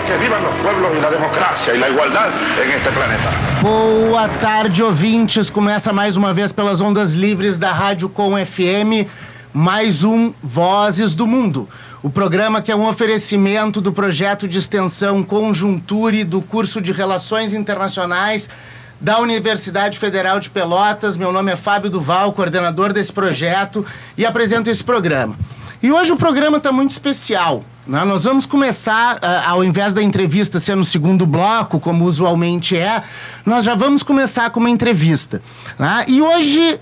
que vivan los pueblos y la democracia y la igualdad en este planeta. Boa tarde, ouvintes. Começa mais uma vez pelas ondas livres da Rádio Com FM, mais um Vozes do Mundo. O programa que é um oferecimento do projeto de extensão Conjunture do curso de Relações Internacionais da Universidade Federal de Pelotas. Meu nome é Fábio Duval, coordenador desse projeto, e apresento esse programa. E hoje o programa está muito especial, né? Nós vamos começar, ao invés da entrevista ser no segundo bloco, como usualmente é, nós já vamos começar com uma entrevista, né? E hoje,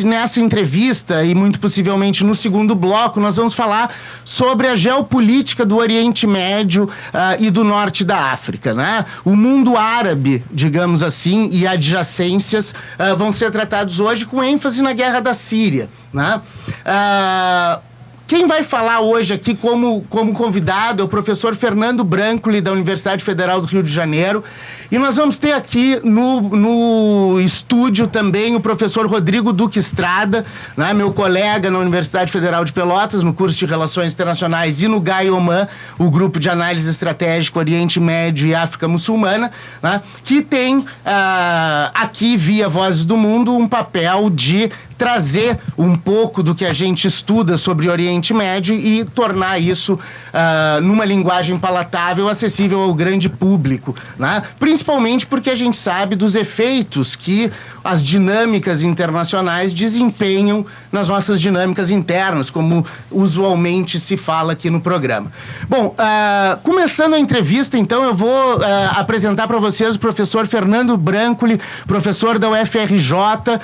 nessa entrevista, e muito possivelmente no segundo bloco, nós vamos falar sobre a geopolítica do Oriente Médio e do Norte da África, né? O mundo árabe, digamos assim, e adjacências vão ser tratados hoje com ênfase na guerra da Síria, né? Quem vai falar hoje aqui como convidado é o professor Fernando Brancoli, da Universidade Federal do Rio de Janeiro. E nós vamos ter aqui no estúdio também o professor Rodrigo Duque Estrada, né, meu colega na Universidade Federal de Pelotas, no curso de Relações Internacionais, e no GAIOMAN, o Grupo de Análise Estratégica Oriente Médio e África Muçulmana, né, que tem aqui, via Vozes do Mundo, um papel de trazer um pouco do que a gente estuda sobre o Oriente Médio e tornar isso numa linguagem palatável, acessível ao grande público, né? Principalmente porque a gente sabe dos efeitos que as dinâmicas internacionais desempenham nas nossas dinâmicas internas, como usualmente se fala aqui no programa. Bom, começando a entrevista, então, eu vou apresentar para vocês o professor Fernando Brancoli, professor da UFRJ.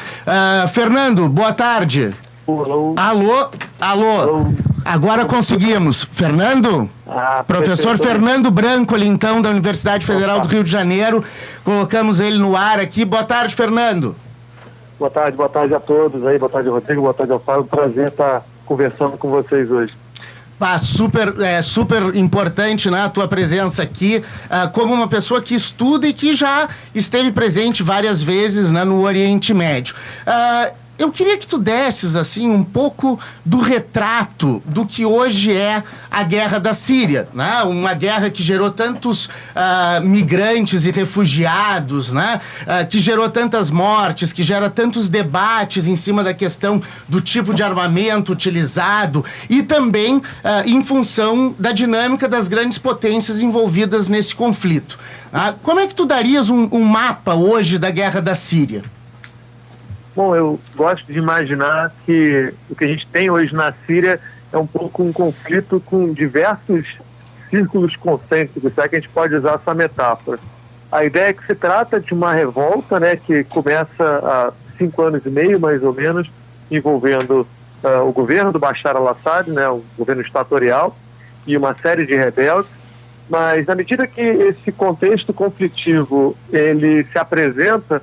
Fernando, boa tarde. Alô. Alô. Alô. Agora conseguimos. Fernando? Professor Fernando Brancoli, então, da Universidade Federal do Rio de Janeiro. Colocamos ele no ar aqui. Boa tarde, Fernando. Boa tarde a todos aí. Boa tarde, Rodrigo. Boa tarde, Alfaro. Prazer estar conversando com vocês hoje. Super importante, né, a tua presença aqui, como uma pessoa que estuda e que já esteve presente várias vezes, né, no Oriente Médio. Eu queria que tu desses, assim, um pouco do retrato do que hoje é a guerra da Síria, né? Uma guerra que gerou tantos migrantes e refugiados, né? Que gerou tantas mortes, que gera tantos debates em cima da questão do tipo de armamento utilizado e também em função da dinâmica das grandes potências envolvidas nesse conflito. Como é que tu darias um mapa hoje da guerra da Síria? Bom, eu gosto de imaginar que o que a gente tem hoje na Síria é um pouco um conflito com diversos círculos concêntricos, será que a gente pode usar essa metáfora? A ideia é que se trata de uma revolta, né, que começa há 5 anos e meio, mais ou menos, envolvendo o governo do Bashar al-Assad, né, o governo ditatorial, e uma série de rebeldes, mas na medida que esse contexto conflitivo ele se apresenta,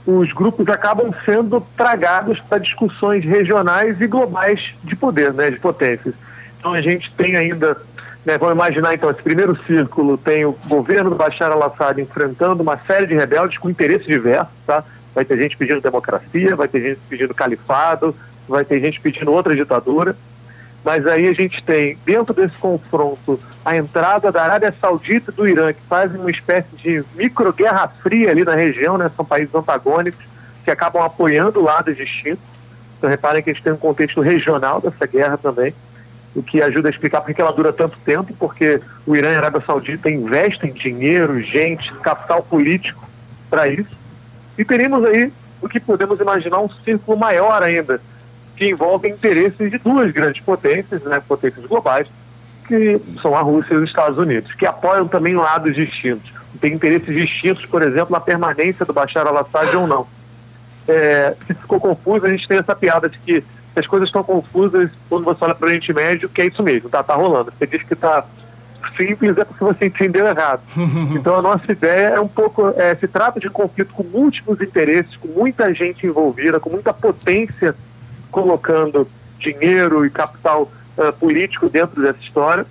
os grupos acabam sendo tragados para discussões regionais e globais de poder, né, de potências. Então a gente tem ainda, né, vamos imaginar então, esse primeiro círculo tem o governo do Bashar al-Assad enfrentando uma série de rebeldes com interesses diversos, tá? Vai ter gente pedindo democracia, vai ter gente pedindo califado, vai ter gente pedindo outra ditadura, mas aí a gente tem, dentro desse confronto, a entrada da Arábia Saudita e do Irã, que fazem uma espécie de micro-guerra fria ali na região, né? São países antagônicos que acabam apoiando lados distintos. Então reparem que a gente tem um contexto regional dessa guerra também, o que ajuda a explicar por que ela dura tanto tempo, porque o Irã e a Arábia Saudita investem dinheiro, gente, capital político para isso. E teremos aí o que podemos imaginar um círculo maior ainda, que envolve interesses de duas grandes potências, né, potências globais, que são a Rússia e os Estados Unidos, que apoiam também lados distintos. Tem interesses distintos, por exemplo, na permanência do Bashar al-Assad ou não. Se ficou confuso, a gente tem essa piada de que as coisas estão confusas quando você olha para o Oriente Médio, que é isso mesmo, tá rolando. Você diz que está simples, é porque você entendeu errado. Então a nossa ideia é um pouco, se trata de um conflito com múltiplos interesses, com muita gente envolvida, com muita potência colocando dinheiro e capital político dentro dessa história,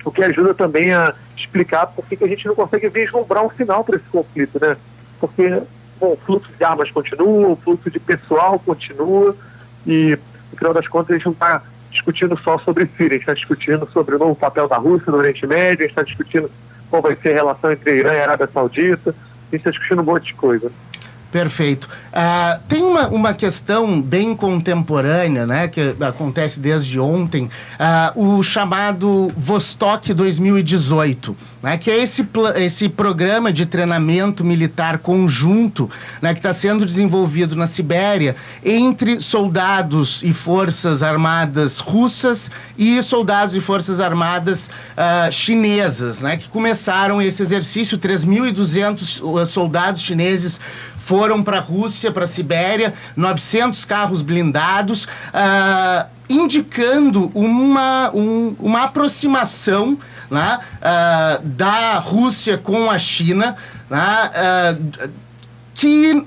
o que ajuda também a explicar por que a gente não consegue vislumbrar um final para esse conflito, né? Porque, bom, o fluxo de armas continua, o fluxo de pessoal continua e, no final das contas, a gente não está discutindo só sobre Síria, a gente está discutindo sobre o novo papel da Rússia no Oriente Médio, a gente está discutindo qual vai ser a relação entre Irã e Arábia Saudita. A gente está discutindo um monte de coisa. Perfeito. Tem uma questão bem contemporânea, né, que acontece desde ontem, o chamado Vostok 2018, né, que é esse programa de treinamento militar conjunto, né, que está sendo desenvolvido na Sibéria entre soldados e forças armadas russas e soldados e forças armadas chinesas, né, que começaram esse exercício. 3.200 soldados chineses foram para a Rússia, para a Sibéria, 900 carros blindados, indicando uma aproximação, né, da Rússia com a China, né, que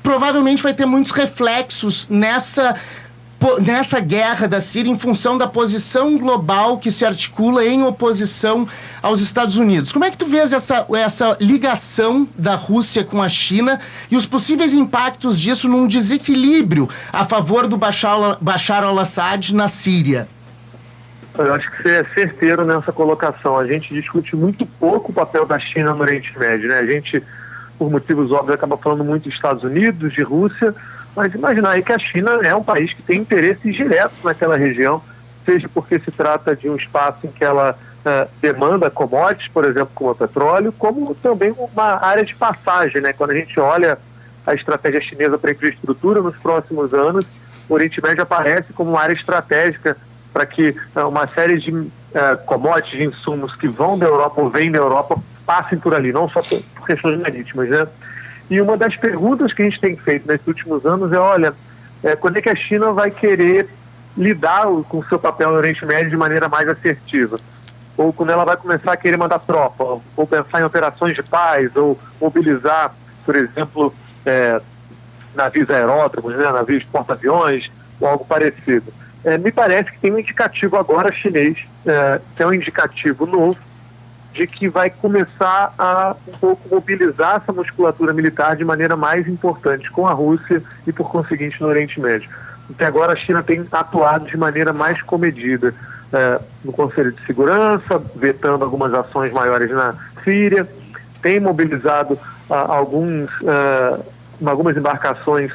provavelmente vai ter muitos reflexos nessa guerra da Síria em função da posição global que se articula em oposição aos Estados Unidos. Como é que tu vês essa ligação da Rússia com a China e os possíveis impactos disso num desequilíbrio a favor do Bashar al-Assad na Síria? Eu acho que você é certeiro nessa colocação. A gente discute muito pouco o papel da China no Oriente Médio, né? A gente, por motivos óbvios, acaba falando muito de Estados Unidos, de Rússia, mas imaginar aí que a China é um país que tem interesses diretos naquela região, seja porque se trata de um espaço em que ela demanda commodities, por exemplo, como o petróleo, como também uma área de passagem, né? Quando a gente olha a estratégia chinesa para a infraestrutura nos próximos anos, o Oriente Médio aparece como uma área estratégica para que uma série de commodities, de insumos que vão da Europa ou vêm da Europa passem por ali, não só por questões marítimas, né? E uma das perguntas que a gente tem feito nesses últimos anos é, olha, quando é que a China vai querer lidar com o seu papel no Oriente Médio de maneira mais assertiva? Ou quando ela vai começar a querer mandar tropa, ou pensar em operações de paz, ou mobilizar, por exemplo, navios aeródromos, né, navios porta-aviões, ou algo parecido. Me parece que tem um indicativo agora chinês, que é um indicativo novo, de que vai começar a um pouco mobilizar essa musculatura militar de maneira mais importante com a Rússia e, por conseguinte, no Oriente Médio. Até agora a China tem atuado de maneira mais comedida no Conselho de Segurança, vetando algumas ações maiores na Síria, tem mobilizado algumas embarcações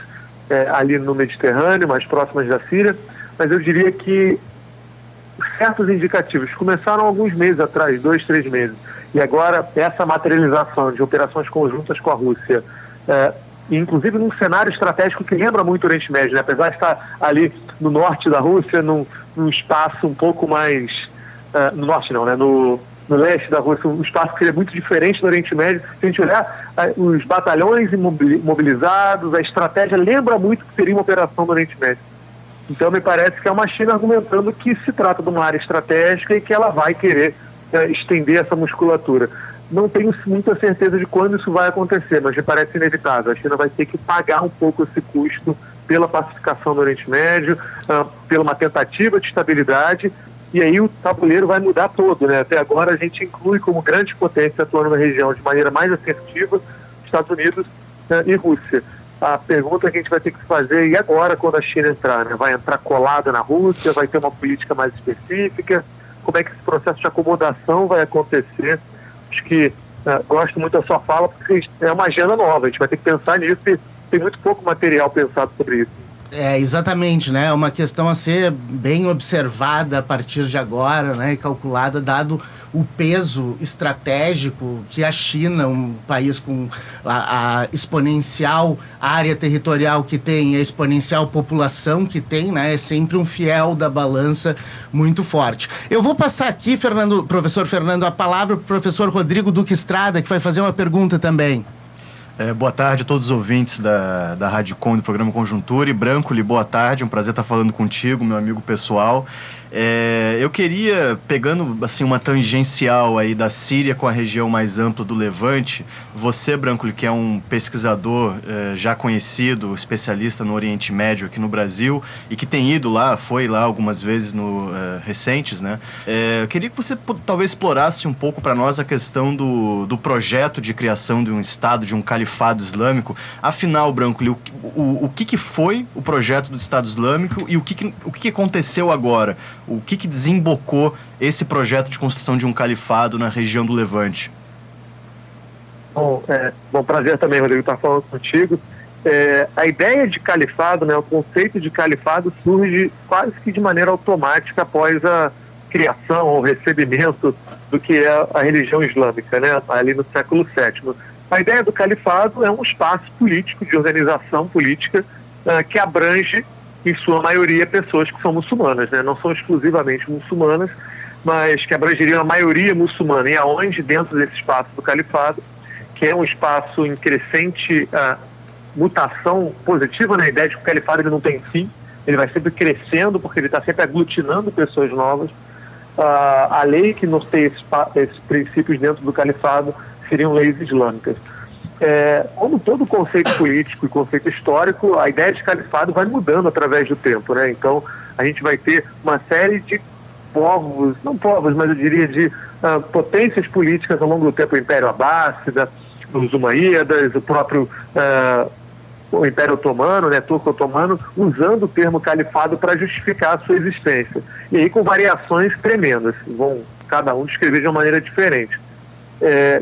ali no Mediterrâneo, mais próximas da Síria, mas eu diria que certos indicativos começaram alguns meses atrás, 2, 3 meses, e agora essa materialização de operações conjuntas com a Rússia, inclusive num cenário estratégico que lembra muito o Oriente Médio, né? Apesar de estar ali no norte da Rússia, num espaço um pouco mais... no norte não, né? No leste da Rússia, um espaço que seria muito diferente do Oriente Médio. Se a gente olhar os batalhões mobilizados, a estratégia lembra muito que seria uma operação do Oriente Médio. Então, me parece que é uma China argumentando que se trata de uma área estratégica e que ela vai querer estender essa musculatura. Não tenho muita certeza de quando isso vai acontecer, mas me parece inevitável. A China vai ter que pagar um pouco esse custo pela pacificação do Oriente Médio, pela uma tentativa de estabilidade, e aí o tabuleiro vai mudar todo, né? Até agora a gente inclui como grande potência atuando na região de maneira mais assertiva Estados Unidos e Rússia. A pergunta que a gente vai ter que fazer, e agora quando a China entrar, né? Vai entrar colada na Rússia, vai ter uma política mais específica, como é que esse processo de acomodação vai acontecer? Acho que gosto muito da sua fala, porque é uma agenda nova, a gente vai ter que pensar nisso e tem muito pouco material pensado sobre isso. Exatamente, né? É uma questão a ser bem observada a partir de agora, né? E calculada, dado o peso estratégico que a China, um país com a exponencial área territorial que tem, a exponencial população que tem, né? É sempre um fiel da balança muito forte. Eu vou passar aqui, professor Fernando, a palavra para o professor Rodrigo Duque Estrada, que vai fazer uma pergunta também. Boa tarde a todos os ouvintes da Rádio Com, do programa Conjuntura. E Brancoli, boa tarde, é um prazer estar falando contigo, meu amigo pessoal. Eu queria, pegando assim, uma tangencial aí da Síria com a região mais ampla do Levante, você, Brancoli, que é um pesquisador já conhecido, especialista no Oriente Médio aqui no Brasil e que tem ido lá, foi lá algumas vezes recentes, né? Eu queria que você talvez explorasse um pouco para nós a questão do projeto de criação de um Estado, de um califado islâmico. Afinal, Brancoli, o que foi o projeto do Estado Islâmico e o que aconteceu agora? O que desembocou esse projeto de construção de um califado na região do Levante? Bom, prazer também, Rodrigo, estar falando contigo. A ideia de califado, né, o conceito de califado surge quase que de maneira automática após a criação ou recebimento do que é a religião islâmica, né, ali no século VII. A ideia do califado é um espaço político, de organização política, que abrange, em sua maioria, pessoas que são muçulmanas, né, não são exclusivamente muçulmanas, mas que abrangeriam a maioria muçulmana. E aonde, dentro desse espaço do califado, que é um espaço em crescente mutação positiva, na ideia de que o califado ele não tem fim, ele vai sempre crescendo porque ele está sempre aglutinando pessoas novas. A lei que norteia esses princípios dentro do califado seriam leis islâmicas. Como todo conceito político e conceito histórico, a ideia de califado vai mudando através do tempo, né? Então, a gente vai ter uma série de povos, não povos, mas eu diria de potências políticas ao longo do tempo, o Império Abássida, os Umaídas, o próprio o Império Otomano, né, Turco-Otomano, usando o termo califado para justificar a sua existência. E aí com variações tremendas, vão cada um descrever de uma maneira diferente.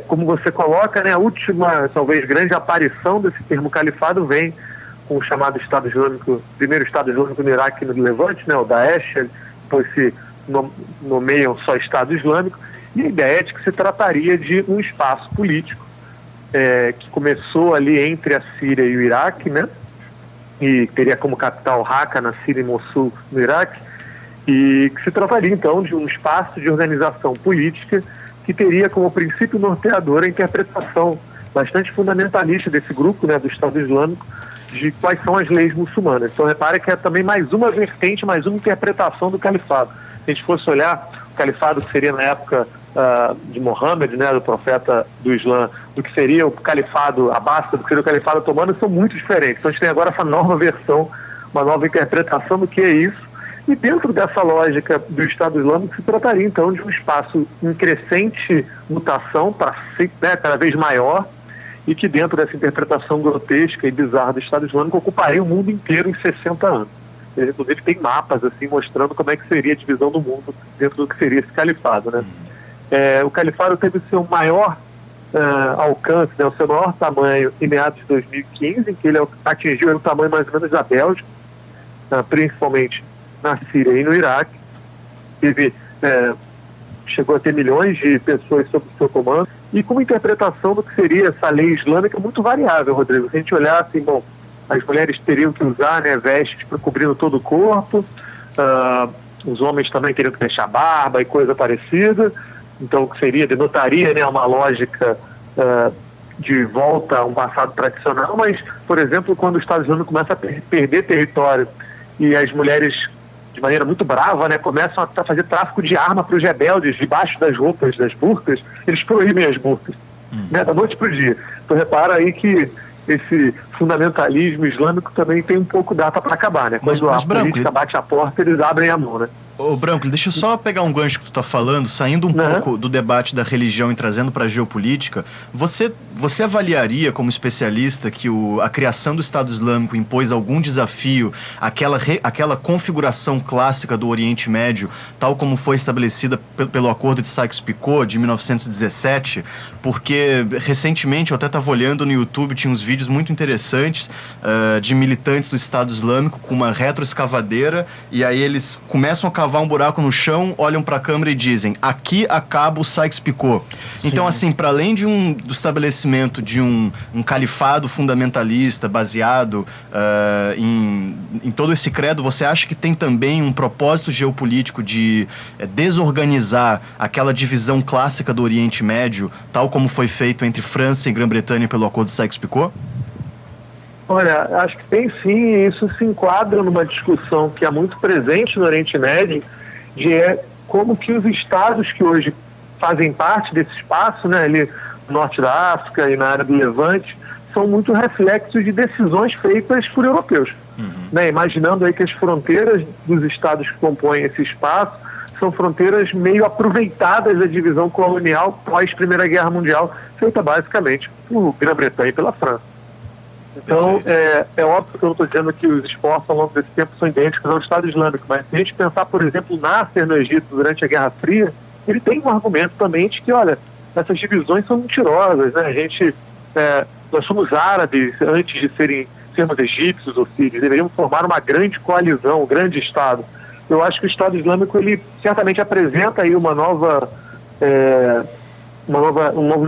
Como você coloca, né, a última, talvez, grande aparição desse termo califado vem com o chamado Estado Islâmico, primeiro Estado Islâmico no Iraque e no Levante, né, o Daesh, depois se nomeiam só Estado Islâmico, e a ideia é de que se trataria de um espaço político que começou ali entre a Síria e o Iraque, né? E teria como capital Raqqa na Síria e Mossul no Iraque, e que se trataria então de um espaço de organização política que teria como princípio norteador a interpretação bastante fundamentalista desse grupo, né, do Estado Islâmico, de quais são as leis muçulmanas. Então repare que é também mais uma vertente, mais uma interpretação do califado. Se a gente fosse olhar o califado que seria na época de Mohammed, né, do profeta do Islã, do que seria o califado abássida, do que seria o califado otomano, são muito diferentes. Então a gente tem agora essa nova versão, uma nova interpretação do que é isso, e dentro dessa lógica do Estado Islâmico se trataria então de um espaço em crescente mutação para ser, né, cada vez maior, e que dentro dessa interpretação grotesca e bizarra do Estado Islâmico ocuparia o mundo inteiro em 60 anos. Inclusive tem mapas assim mostrando como é que seria a divisão do mundo dentro do que seria esse califado, né? O califado teve o seu maior alcance, né, o seu maior tamanho em meados de 2015, em que ele atingiu o tamanho mais ou menos da Bélgica, principalmente na Síria e no Iraque. Chegou a ter milhões de pessoas sob o seu comando, e com uma interpretação do que seria essa lei islâmica muito variável, Rodrigo. Se a gente olhar assim, bom, as mulheres teriam que usar, né, vestes cobrindo todo o corpo, os homens também teriam que deixar barba e coisa parecida. Então, o que denotaria, né, uma lógica de volta a um passado tradicional, mas, por exemplo, quando o Estado Islâmico começa a perder território e as mulheres, de maneira muito brava, né, começam a fazer tráfico de arma para os rebeldes, debaixo das roupas, das burcas, eles proíbem as burcas, né, da noite para o dia. Então, repara aí que esse fundamentalismo islâmico também tem um pouco data para acabar, né? Quando a política bate a porta, eles abrem a mão, né? Ô, Branco, deixa eu só pegar um gancho que tu tá falando, saindo um pouco do debate da religião e trazendo para a geopolítica. Você avaliaria, como especialista, que a criação do Estado Islâmico impôs algum desafio àquela configuração clássica do Oriente Médio, tal como foi estabelecida pelo Acordo de Sykes-Picot, de 1917? Porque, recentemente, eu até estava olhando no YouTube, tinha uns vídeos muito interessantes de militantes do Estado Islâmico com uma retroescavadeira, e aí eles começam a cavar um buraco no chão, olham para a câmera e dizem: aqui acaba o Sykes-Picot. Então, assim, para além do estabelecimento de um califado fundamentalista baseado em todo esse credo, você acha que tem também um propósito geopolítico de desorganizar aquela divisão clássica do Oriente Médio, tal como foi feito entre França e Grã-Bretanha pelo Acordo de Sykes-Picot? Olha, acho que tem sim, e isso se enquadra numa discussão que é muito presente no Oriente Médio, de como que os estados que hoje fazem parte desse espaço, né, ali no norte da África e na área do Levante, são muito reflexos de decisões feitas por europeus. Né, imaginando aí que as fronteiras dos estados que compõem esse espaço são fronteiras meio aproveitadas da divisão colonial pós-Primeira Guerra Mundial, feita basicamente por Grã-Bretanha e pela França. Então, é óbvio que eu não estou dizendo que os esforços ao longo desse tempo são idênticos ao Estado Islâmico, mas se a gente pensar, por exemplo, Nasser no Egito durante a Guerra Fria, ele tem um argumento também de que, olha, essas divisões são mentirosas, né? Nós somos árabes antes de sermos egípcios ou sírios, deveríamos formar uma grande coalizão, um grande Estado. Eu acho que o Estado Islâmico, ele certamente apresenta aí um novo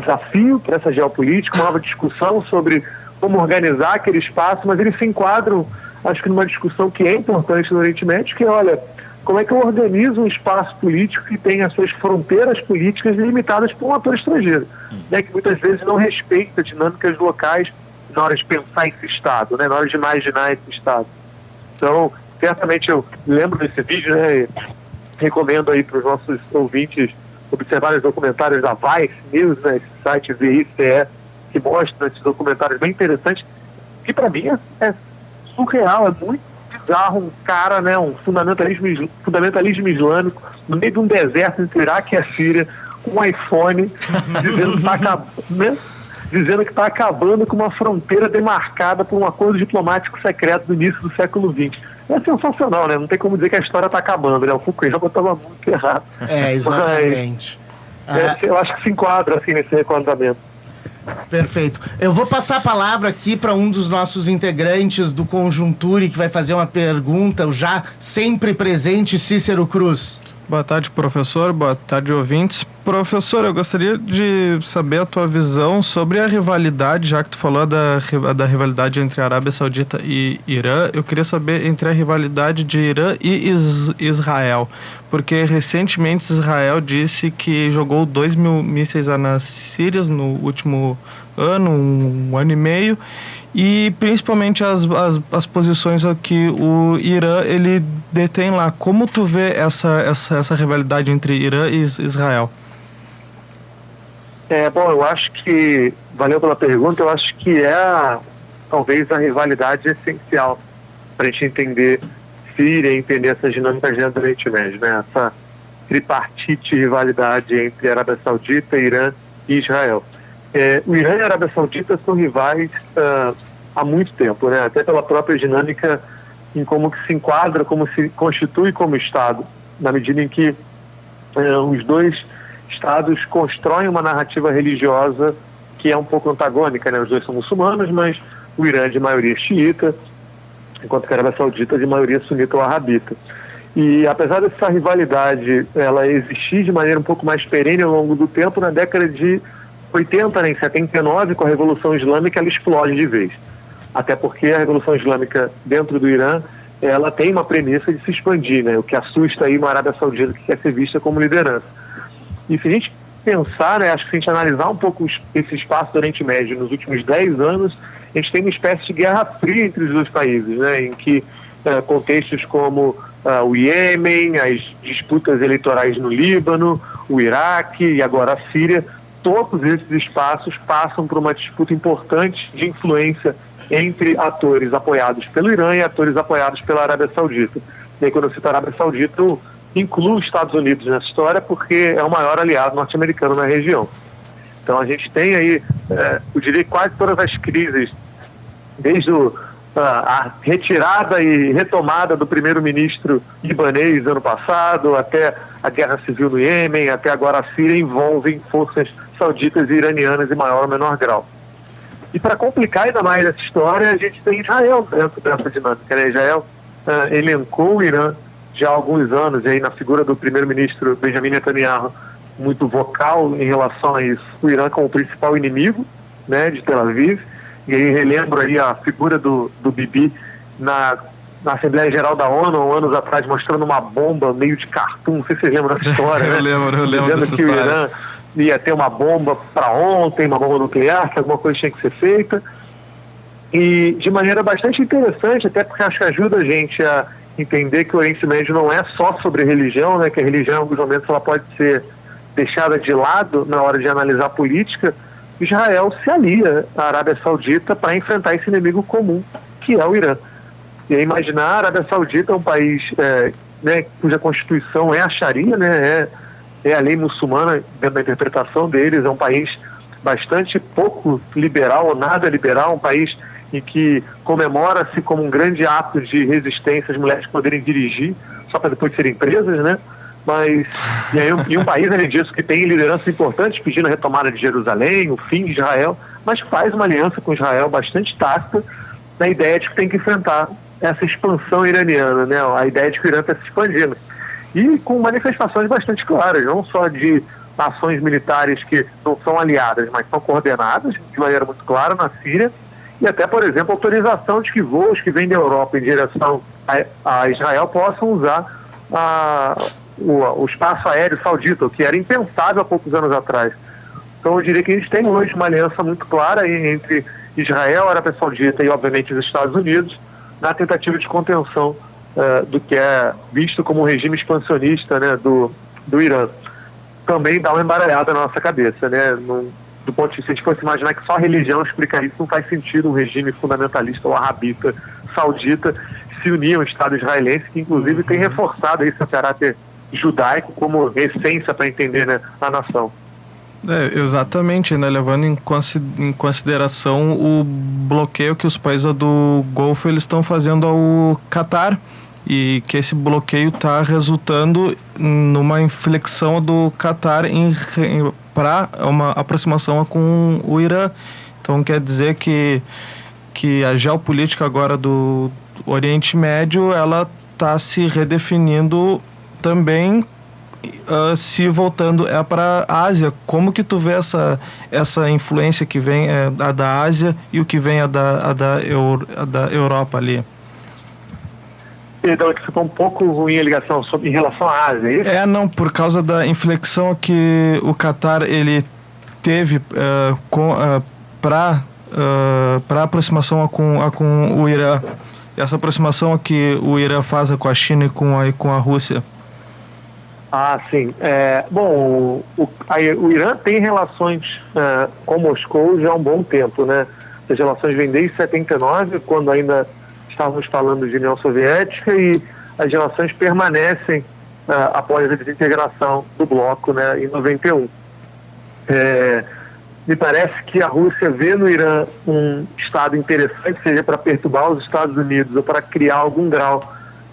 desafio para essa geopolítica, uma nova discussão sobre como organizar aquele espaço, mas eles se enquadram, acho que numa discussão que é importante no Oriente Médio, que é, olha, como é que eu organizo um espaço político que tem as suas fronteiras políticas limitadas por um ator estrangeiro, né, que muitas vezes não respeita dinâmicas locais na hora de pensar esse Estado, né, na hora de imaginar esse Estado. Então, certamente eu lembro desse vídeo, né, e recomendo aí para os nossos ouvintes observarem os documentários da Vice News, né, esse site VICE, que mostra esses documentários bem interessantes, que para mim é surreal, é muito bizarro um cara, né, um fundamentalismo islâmico no meio de um deserto entre o Iraque e a Síria, com um iPhone, dizendo que está acabando com uma fronteira demarcada por um acordo diplomático secreto do início do século XX. É sensacional, né? Não tem como dizer que a história está acabando, né? O Fukuyama estava muito errado. Exatamente. Eu acho que se enquadra assim nesse recomendamento. Perfeito. Eu vou passar a palavra aqui para um dos nossos integrantes do Conjunture, que vai fazer uma pergunta, o já sempre presente Cícero Cruz. Boa tarde, professor. Boa tarde, ouvintes. Professor, eu gostaria de saber a tua visão sobre a rivalidade, já que tu falou da rivalidade entre a Arábia Saudita e Irã. Eu queria saber entre a rivalidade de Irã e Israel, porque recentemente Israel disse que jogou 2.000 mísseis nas Sírias no último ano, um ano e meio, e principalmente as posições que o Irã ele detém lá. Como tu vê essa rivalidade entre Irã e Israel? Bom, eu acho que, valeu pela pergunta, eu acho que talvez a rivalidade essencial para a gente entender Síria e entender essas dinâmicas dentro do Oriente Médio, né? Essa tripartite rivalidade entre a Arábia Saudita, Irã e Israel. O Irã e a Arábia Saudita são rivais há muito tempo, né? Até pela própria dinâmica em como que se enquadra, como se constitui como Estado, na medida em que os dois Estados constroem uma narrativa religiosa que é um pouco antagônica, né? Os dois são muçulmanos, mas o Irã é de maioria xiita, enquanto que a Arábia Saudita é de maioria sunita ou arabita. E apesar dessa rivalidade ela existir de maneira um pouco mais perene ao longo do tempo, na década de 80, né, em 79, com a Revolução Islâmica, ela explode de vez. Até porque a Revolução Islâmica dentro do Irã, ela tem uma premissa de se expandir, né, o que assusta aí uma Arábia Saudita que quer ser vista como liderança. E se a gente pensar, né, acho que se a gente analisar um pouco esse espaço do Oriente Médio nos últimos 10 anos, a gente tem uma espécie de guerra fria entre os dois países, né, em que contextos como o Iêmen, as disputas eleitorais no Líbano, o Iraque e agora a Síria, todos esses espaços passam por uma disputa importante de influência entre atores apoiados pelo Irã e atores apoiados pela Arábia Saudita. E aí, quando eu cito a Arábia Saudita, eu incluo os Estados Unidos nessa história porque é o maior aliado norte-americano na região. Então a gente tem aí, eu diria, quase todas as crises, desde a retirada e retomada do primeiro-ministro libanês ano passado, até a guerra civil no Iêmen, até agora a Síria, envolvem forças sauditas e iranianas em maior ou menor grau. E para complicar ainda mais essa história, a gente tem Israel dentro dessa dinâmica, né? Israel elencou o Irã já há alguns anos, e aí na figura do primeiro-ministro Benjamin Netanyahu, muito vocal em relação a isso, o Irã como o principal inimigo, né, de Tel Aviv. E aí relembro aí a figura do Bibi na Assembleia Geral da ONU, anos atrás, mostrando uma bomba meio de cartoon, não sei se vocês lembram dessa história, né? Eu lembro dessa que história. O Irã ia ter uma bomba para ontem, uma bomba nuclear, que alguma coisa tinha que ser feita. E de maneira bastante interessante, até porque acho que ajuda a gente a entender que o Oriente Médio não é só sobre religião, né? Que a religião, em alguns momentos, ela pode ser deixada de lado na hora de analisar a política. Israel se alia à Arábia Saudita para enfrentar esse inimigo comum, que é o Irã. E aí imaginar a Arábia Saudita é um país né, cuja constituição é a Sharia, né, é a lei muçulmana dentro da interpretação deles, é um país bastante pouco liberal ou nada liberal, um país em que comemora-se como um grande ato de resistência as mulheres poderem dirigir, só para depois serem presas, né? E um país, além disso, que tem lideranças importantes pedindo a retomada de Jerusalém, o fim de Israel, mas faz uma aliança com Israel bastante tácita na ideia de que tem que enfrentar essa expansão iraniana, né? A ideia de que o Irã está se expandindo. E com manifestações bastante claras, não só de ações militares que não são aliadas, mas são coordenadas de maneira muito clara na Síria, e até, por exemplo, autorização de que voos que vêm da Europa em direção a Israel possam usar o espaço aéreo saudita, o que era impensável há poucos anos atrás. Então eu diria que a gente tem hoje uma aliança muito clara entre Israel, a Arábia Saudita e, obviamente, os Estados Unidos, na tentativa de contenção do que é visto como um regime expansionista, né, do Irã. Também dá uma embaralhada na nossa cabeça, né? Do ponto de vista, se a gente fosse imaginar que só a religião explica isso, não faz sentido um regime fundamentalista ou arabita saudita se unir ao Estado israelense, que inclusive tem reforçado esse caráter judaico como essência para entender, né, a nação. Exatamente, né? Levando em consideração o bloqueio que os países do Golfo eles estão fazendo ao Catar, e que esse bloqueio está resultando numa inflexão do Catar para uma aproximação com o Irã. Então quer dizer que a geopolítica agora do Oriente Médio ela está se redefinindo também, se voltando para a Ásia. Como que tu vê essa influência que vem da Ásia e o que vem da Europa ali? Então, que ficou um pouco ruim a ligação em relação à Ásia, é isso? Não, por causa da inflexão que o Catar ele teve para aproximação com o Irã. Essa aproximação que o Irã faz com a China e com a Rússia. Sim. Bom, o Irã tem relações com Moscou já há um bom tempo, né? As relações vêm desde 79, quando ainda estávamos falando de União Soviética, e as relações permanecem após a desintegração do bloco, né, em 91. Me parece que a Rússia vê no Irã um estado interessante, seja para perturbar os Estados Unidos ou para criar algum grau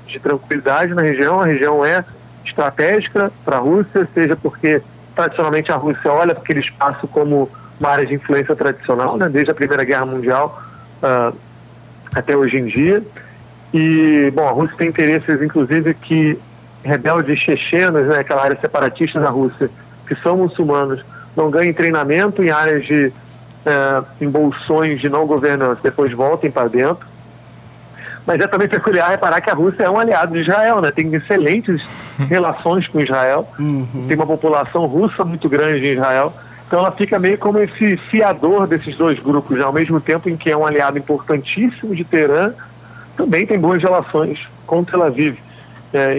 de tranquilidade na região. A região é estratégica para a Rússia, seja porque tradicionalmente a Rússia olha para aquele espaço como uma área de influência tradicional, né, desde a Primeira Guerra Mundial até hoje em dia. E, bom, a Rússia tem interesses, inclusive, que rebeldes chechenos, né, aquela área separatista da Rússia, que são muçulmanos, não ganhem treinamento em áreas de embolsões de não governança, depois voltem para dentro. Mas é também peculiar reparar que a Rússia é um aliado de Israel, né? Tem excelentes relações com Israel, tem uma população russa muito grande em Israel, então ela fica meio como esse fiador desses dois grupos, já, ao mesmo tempo em que é um aliado importantíssimo de Teherã, também tem boas relações com Tel Aviv.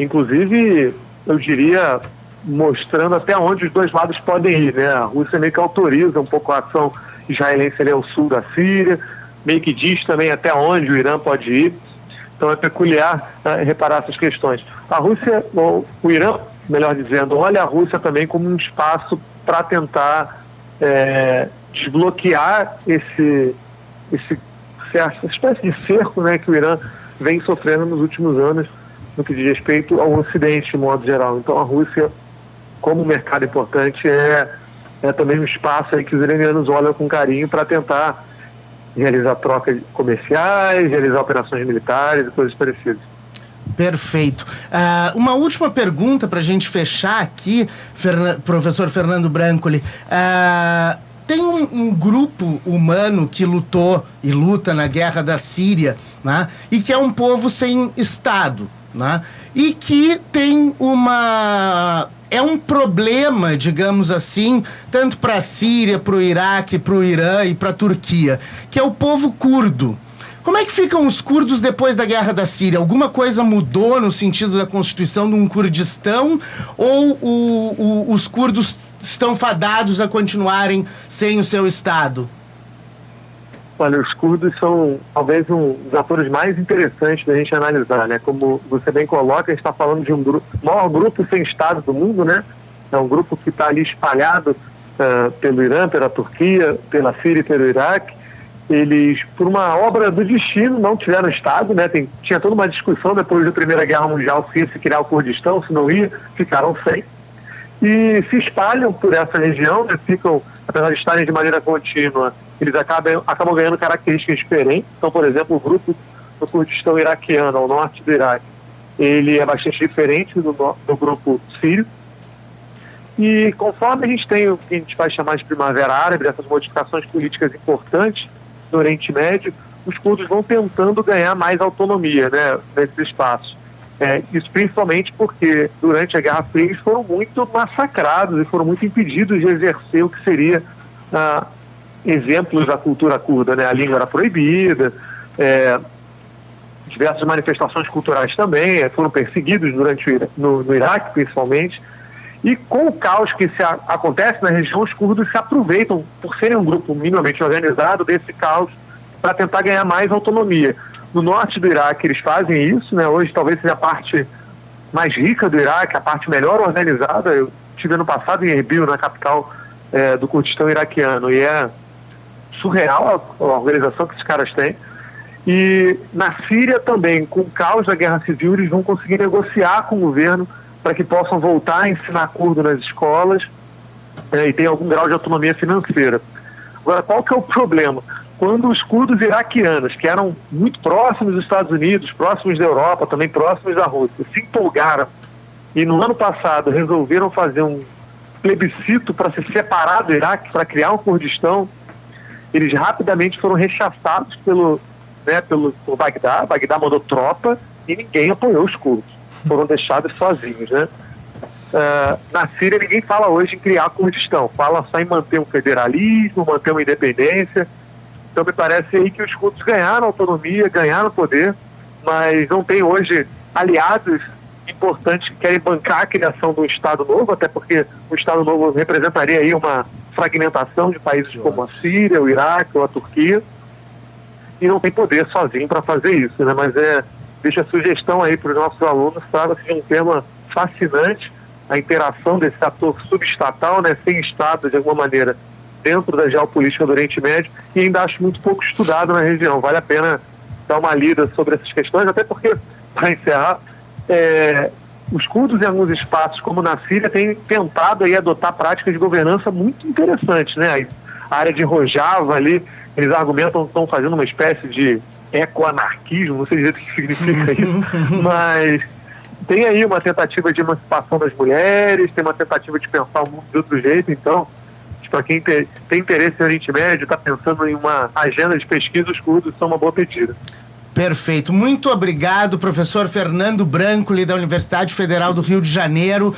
Inclusive, eu diria, mostrando até onde os dois lados podem ir, né? A Rússia meio que autoriza um pouco a ação israelense ali ao sul da Síria, meio que diz também até onde o Irã pode ir. Então é peculiar reparar essas questões. A Rússia, ou o Irã, melhor dizendo, olha a Rússia também como um espaço para tentar desbloquear essa espécie de cerco, né, que o Irã vem sofrendo nos últimos anos no que diz respeito ao Ocidente, de modo geral. Então a Rússia, como mercado importante, é também um espaço aí que os iranianos olham com carinho para tentar realizar trocas comerciais, realizar operações militares e coisas parecidas. Perfeito. Uma última pergunta para a gente fechar aqui, professor Fernando Brancoli. Tem um grupo humano que lutou e luta na guerra da Síria, né? E que é um povo sem Estado, né? E que tem é um problema, digamos assim, tanto para a Síria, para o Iraque, para o Irã e para a Turquia, que é o povo curdo. Como é que ficam os curdos depois da guerra da Síria? Alguma coisa mudou no sentido da constituição de um Kurdistão, ou os curdos estão fadados a continuarem sem o seu Estado? Olha, os curdos são talvez um dos atores mais interessantes da gente analisar, né? Como você bem coloca, a gente está falando de um maior grupo sem Estado do mundo, né? É um grupo que está ali espalhado pelo Irã, pela Turquia, pela Síria e pelo Iraque, eles, por uma obra do destino, não tiveram Estado, né? Tinha toda uma discussão depois da Primeira Guerra Mundial se ia se criar o Kurdistão, se não ia, ficaram sem. E se espalham por essa região, né? Ficam, apesar de estarem de maneira contínua, eles acabam ganhando características diferentes. Então, por exemplo, o grupo do Kurdistão iraquiano, ao norte do Iraque, ele é bastante diferente do grupo sírio. E conforme a gente tem o que a gente vai chamar de Primavera Árabe, essas modificações políticas importantes no Oriente Médio, os curdos vão tentando ganhar mais autonomia, né, nesses espaços. Isso principalmente porque durante a Guerra Fria eles foram muito massacrados e foram muito impedidos de exercer o que seria exemplos da cultura curda, né? A língua era proibida, diversas manifestações culturais também, foram perseguidos no Iraque principalmente. E com o caos que acontece na região, os curdos se aproveitam, por serem um grupo minimamente organizado, desse caos para tentar ganhar mais autonomia. No norte do Iraque eles fazem isso, né? Hoje talvez seja a parte mais rica do Iraque, a parte melhor organizada. Eu estive ano passado em Erbil, na capital do Kurdistão iraquiano, e é surreal a organização que esses caras têm. E na Síria também, com o caos da guerra civil, eles vão conseguir negociar com o governo para que possam voltar a ensinar curdo nas escolas e ter algum grau de autonomia financeira. Agora, qual que é o problema? Quando os curdos iraquianos, que eram muito próximos dos Estados Unidos, próximos da Europa, também próximos da Rússia, se empolgaram e no ano passado resolveram fazer um plebiscito para se separar do Iraque, para criar um Kurdistão, eles rapidamente foram rechaçados por Bagdá. Bagdá mandou tropa e ninguém apoiou os curdos. Foram deixados sozinhos, né? Na Síria ninguém fala hoje em criar Kurdistão, fala só em manter um federalismo, manter uma independência. Então me parece aí que os curdos ganharam autonomia, ganharam poder, mas não tem hoje aliados importantes que querem bancar a criação de um Estado novo, até porque o Estado novo representaria aí uma fragmentação de países como a Síria, o Iraque ou a Turquia, e não tem poder sozinho para fazer isso, né? Mas deixa a sugestão aí para os nossos alunos, trata-se de um tema fascinante, a interação desse ator subestatal, né, sem Estado de alguma maneira, dentro da geopolítica do Oriente Médio, e ainda acho muito pouco estudado na região. Vale a pena dar uma lida sobre essas questões, até porque, para encerrar, os curdos em alguns espaços, como na Síria, têm tentado aí adotar práticas de governança muito interessantes, né? A área de Rojava ali, eles argumentam que estão fazendo uma espécie de ecoanarquismo, não sei direito o que significa isso, mas tem aí uma tentativa de emancipação das mulheres, tem uma tentativa de pensar o mundo de outro jeito. Então, para quem tem interesse no Oriente Médio, está pensando em uma agenda de pesquisa, os curdos são uma boa pedida. Perfeito. Muito obrigado, professor Fernando Brancoli, da Universidade Federal do Rio de Janeiro.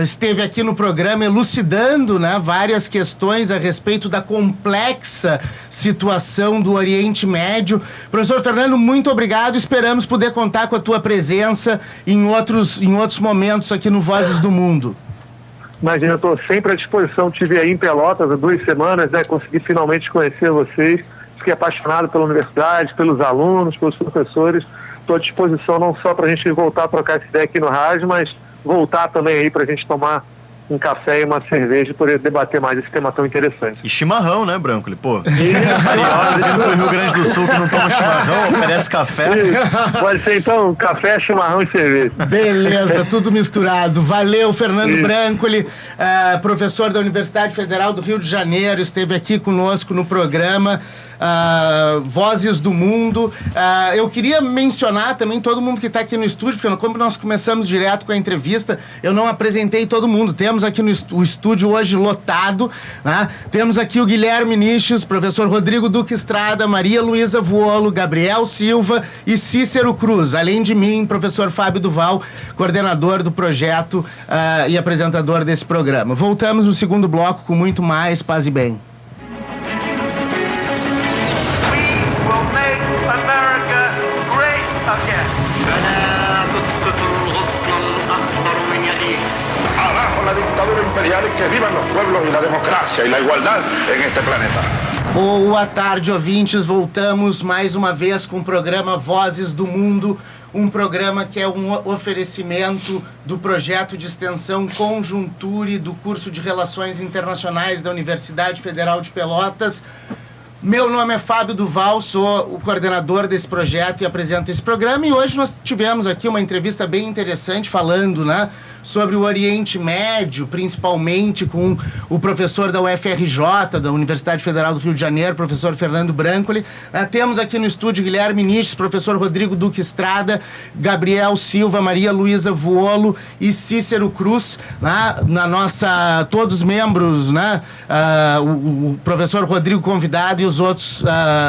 Esteve aqui no programa elucidando, né, várias questões a respeito da complexa situação do Oriente Médio. Professor Fernando, muito obrigado. Esperamos poder contar com a tua presença em outros momentos aqui no Vozes do Mundo. Imagina, eu estou sempre à disposição. Estive aí em Pelotas há 2 semanas, né? Consegui finalmente conhecer vocês. Fiquei apaixonado pela universidade, pelos alunos, pelos professores. Estou à disposição não só para a gente voltar a trocar essa ideia aqui no rádio, mas voltar também aí para a gente tomar um café e uma cerveja e poder debater mais esse tema tão interessante. E chimarrão, né, Brancoli? Pô, carioca do Rio Grande do Sul que não toma chimarrão, oferece café. Pode ser então café, chimarrão e cerveja. Beleza, tudo misturado. Valeu, Fernando Brancoli, professor da Universidade Federal do Rio de Janeiro, esteve aqui conosco no programa. Vozes do Mundo. Eu queria mencionar também todo mundo que está aqui no estúdio, porque como nós começamos direto com a entrevista, eu não apresentei todo mundo. Temos aqui o estúdio hoje lotado, né? Temos aqui o Guilherme Niches, professor Rodrigo Duque Estrada, Maria Luísa Vuolo, Gabriel Silva e Cícero Cruz. Além de mim, professor Fábio Duval, coordenador do projeto e apresentador desse programa. Voltamos no segundo bloco com muito mais paz e bem. Abajo la dictadura imperial y que vivan los pueblos y la democracia y la igualdad en este planeta. Boa tarde, ouvintes. Voltamos mais uma vez com o programa Vozes do Mundo, um programa que é um oferecimento do projeto de extensão Conjunture do curso de Relações Internacionais da Universidade Federal de Pelotas. Meu nome é Fábio Duval, sou o coordenador desse projeto e apresento esse programa. E hoje nós tivemos aqui uma entrevista bem interessante falando, né, sobre o Oriente Médio, principalmente com o professor da UFRJ, da Universidade Federal do Rio de Janeiro, professor Fernando Brancoli. Temos aqui no estúdio Guilherme Niches, professor Rodrigo Duque Estrada, Gabriel Silva, Maria Luísa Vuolo e Cícero Cruz, né, todos membros, né, o professor Rodrigo convidado e os outros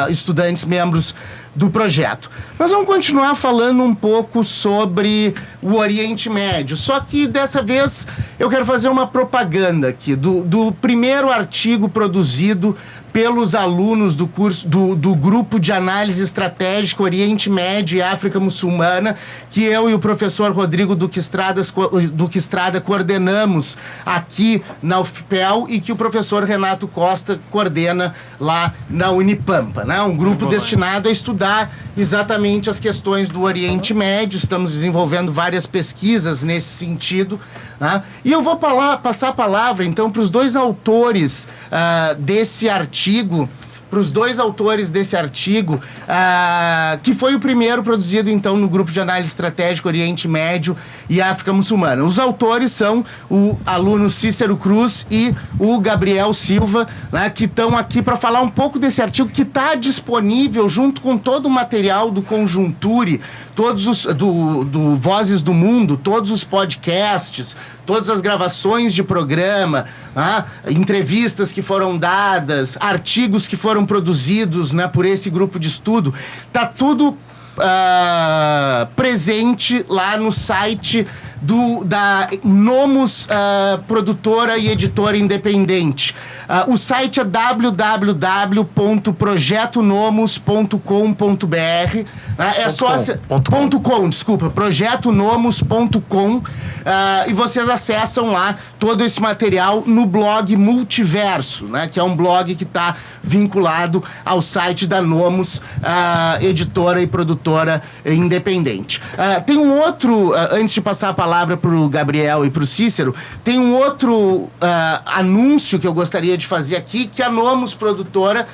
estudantes membros do projeto. Nós vamos continuar falando um pouco sobre o Oriente Médio, só que dessa vez eu quero fazer uma propaganda aqui do primeiro artigo produzido pelos alunos do curso do Grupo de Análise Estratégica Oriente Médio e África Muçulmana, que eu e o professor Rodrigo Duque Estrada coordenamos aqui na UFPEL e que o professor Renato Costa coordena lá na Unipampa, né? Um grupo destinado a estudar exatamente as questões do Oriente Médio. Estamos desenvolvendo várias pesquisas nesse sentido, né? E eu vou passar a palavra então para os dois autores desse artigo, que foi o primeiro produzido, então, no Grupo de Análise Estratégica Oriente Médio e África Muçulmana. Os autores são o aluno Cícero Cruz e o Gabriel Silva, né, que estão aqui para falar um pouco desse artigo que está disponível junto com todo o material do Conjunture, do Vozes do Mundo, todos os podcasts, todas as gravações de programa, entrevistas que foram dadas, artigos que foram produzidos, né, por esse grupo de estudo. Tá tudo presente lá no site da Nomos, produtora e editora independente. O site é www.projetonomos.com.br. projetonomos.com. E vocês acessam lá todo esse material no blog Multiverso, né, que é um blog que está vinculado ao site da Nomos, editora e produtora independente. Tem um outro, antes de passar a palavra para o Gabriel e para o Cícero, tem um outro anúncio que eu gostaria de fazer aqui, que a Nomos produtora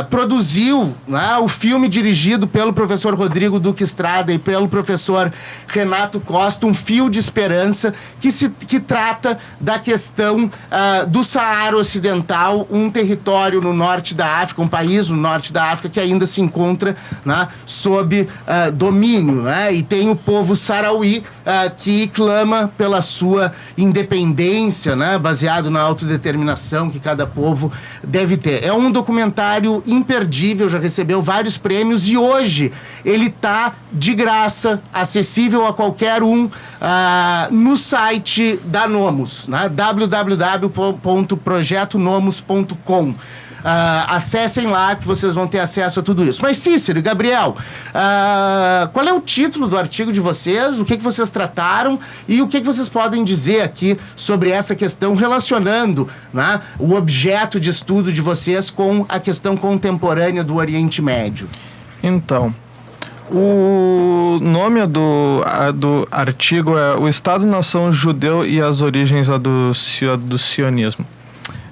produziu, né, o filme dirigido pelo professor Rodrigo Duque Estrada e pelo professor Renato Costa, Um Fio de Esperança, que trata da questão do Saara Ocidental, um território no norte da África, um país no norte da África que ainda se encontra, né, sob domínio, né, e tem o povo sarauí que clama pela sua independência, né, baseado na autodeterminação que cada povo deve ter. É um documentário imperdível, já recebeu vários prêmios e hoje ele está de graça, acessível a qualquer um, no site da Nomos, né, www.projetonomos.com. Acessem lá que vocês vão ter acesso a tudo isso. Mas Cícero e Gabriel, qual é o título do artigo de vocês? O que vocês trataram? E o que vocês podem dizer aqui sobre essa questão, relacionando, né, o objeto de estudo de vocês com a questão contemporânea do Oriente Médio? Então, o nome do artigo é O Estado-nação Judeu e as Origens do Sionismo.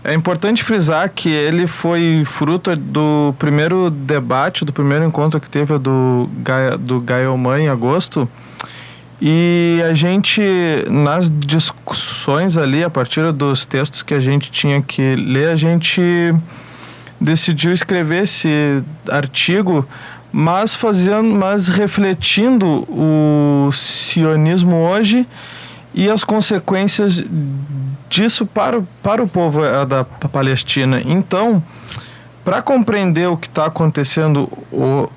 É importante frisar que ele foi fruto do primeiro debate, do primeiro encontro que teve do Gaioman em agosto. E a gente, nas discussões ali, a partir dos textos que a gente tinha que ler, a gente decidiu escrever esse artigo, mas refletindo o sionismo hoje e as consequências disso para o povo da Palestina. Então, para compreender o que está acontecendo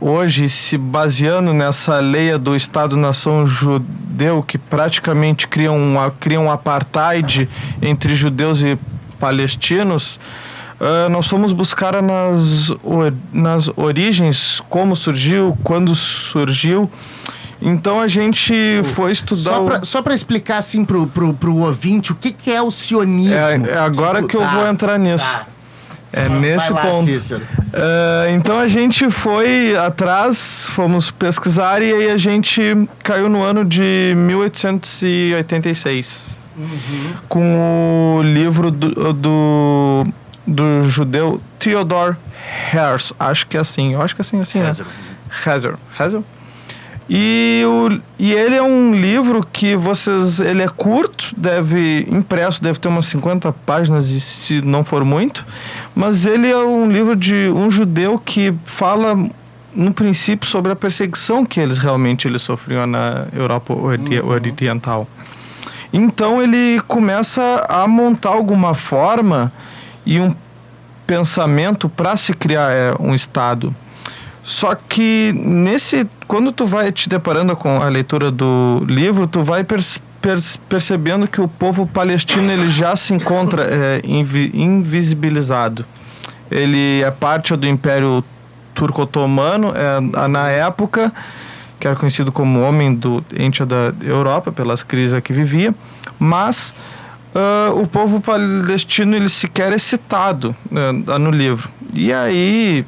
hoje, se baseando nessa lei do Estado-nação judeu, que praticamente cria um apartheid entre judeus e palestinos, nós fomos buscar nas origens, como surgiu, quando surgiu. Então a gente foi estudar... Só para explicar assim pro ouvinte, o que é o sionismo? É agora que eu vou entrar nisso. Tá. Nesse ponto. Então a gente foi atrás, fomos pesquisar e aí a gente caiu no ano de 1886. Com o livro do do judeu Theodor Herzl. Acho que é assim. Eu acho que é assim, né? Herzl. E ele é um livro que ele é curto, impresso, deve ter umas 50 páginas, se não for muito, mas ele é um livro de um judeu que fala, no princípio, sobre a perseguição que eles sofriam na Europa Oriental. Então ele começa a montar alguma forma e um pensamento para se criar um Estado. Só que quando tu vai te deparando com a leitura do livro, tu vai percebendo que o povo palestino ele já se encontra invisibilizado. Ele é parte do Império Turco-Otomano, na época, que era conhecido como homem do ente da Europa, pelas crises que vivia, mas o povo palestino ele sequer é citado no livro. E aí,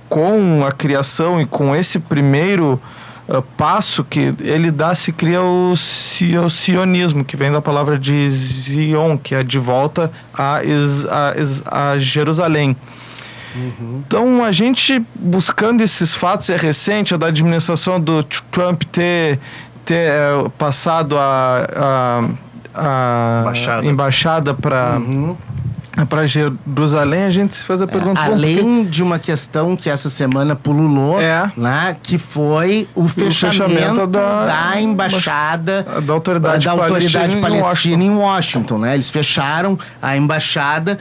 com a criação e com esse primeiro passo que ele dá, se cria o sionismo, que vem da palavra de Zion, que é de volta a Jerusalém. Uhum. Então, a gente buscando esses fatos, é recente, da administração do Trump ter passado a embaixada para... Uhum. Para Jerusalém, a gente se faz a pergunta... além de uma questão que essa semana pululou, né, que foi o fechamento da embaixada da autoridade palestina em Washington. Né? Eles fecharam a embaixada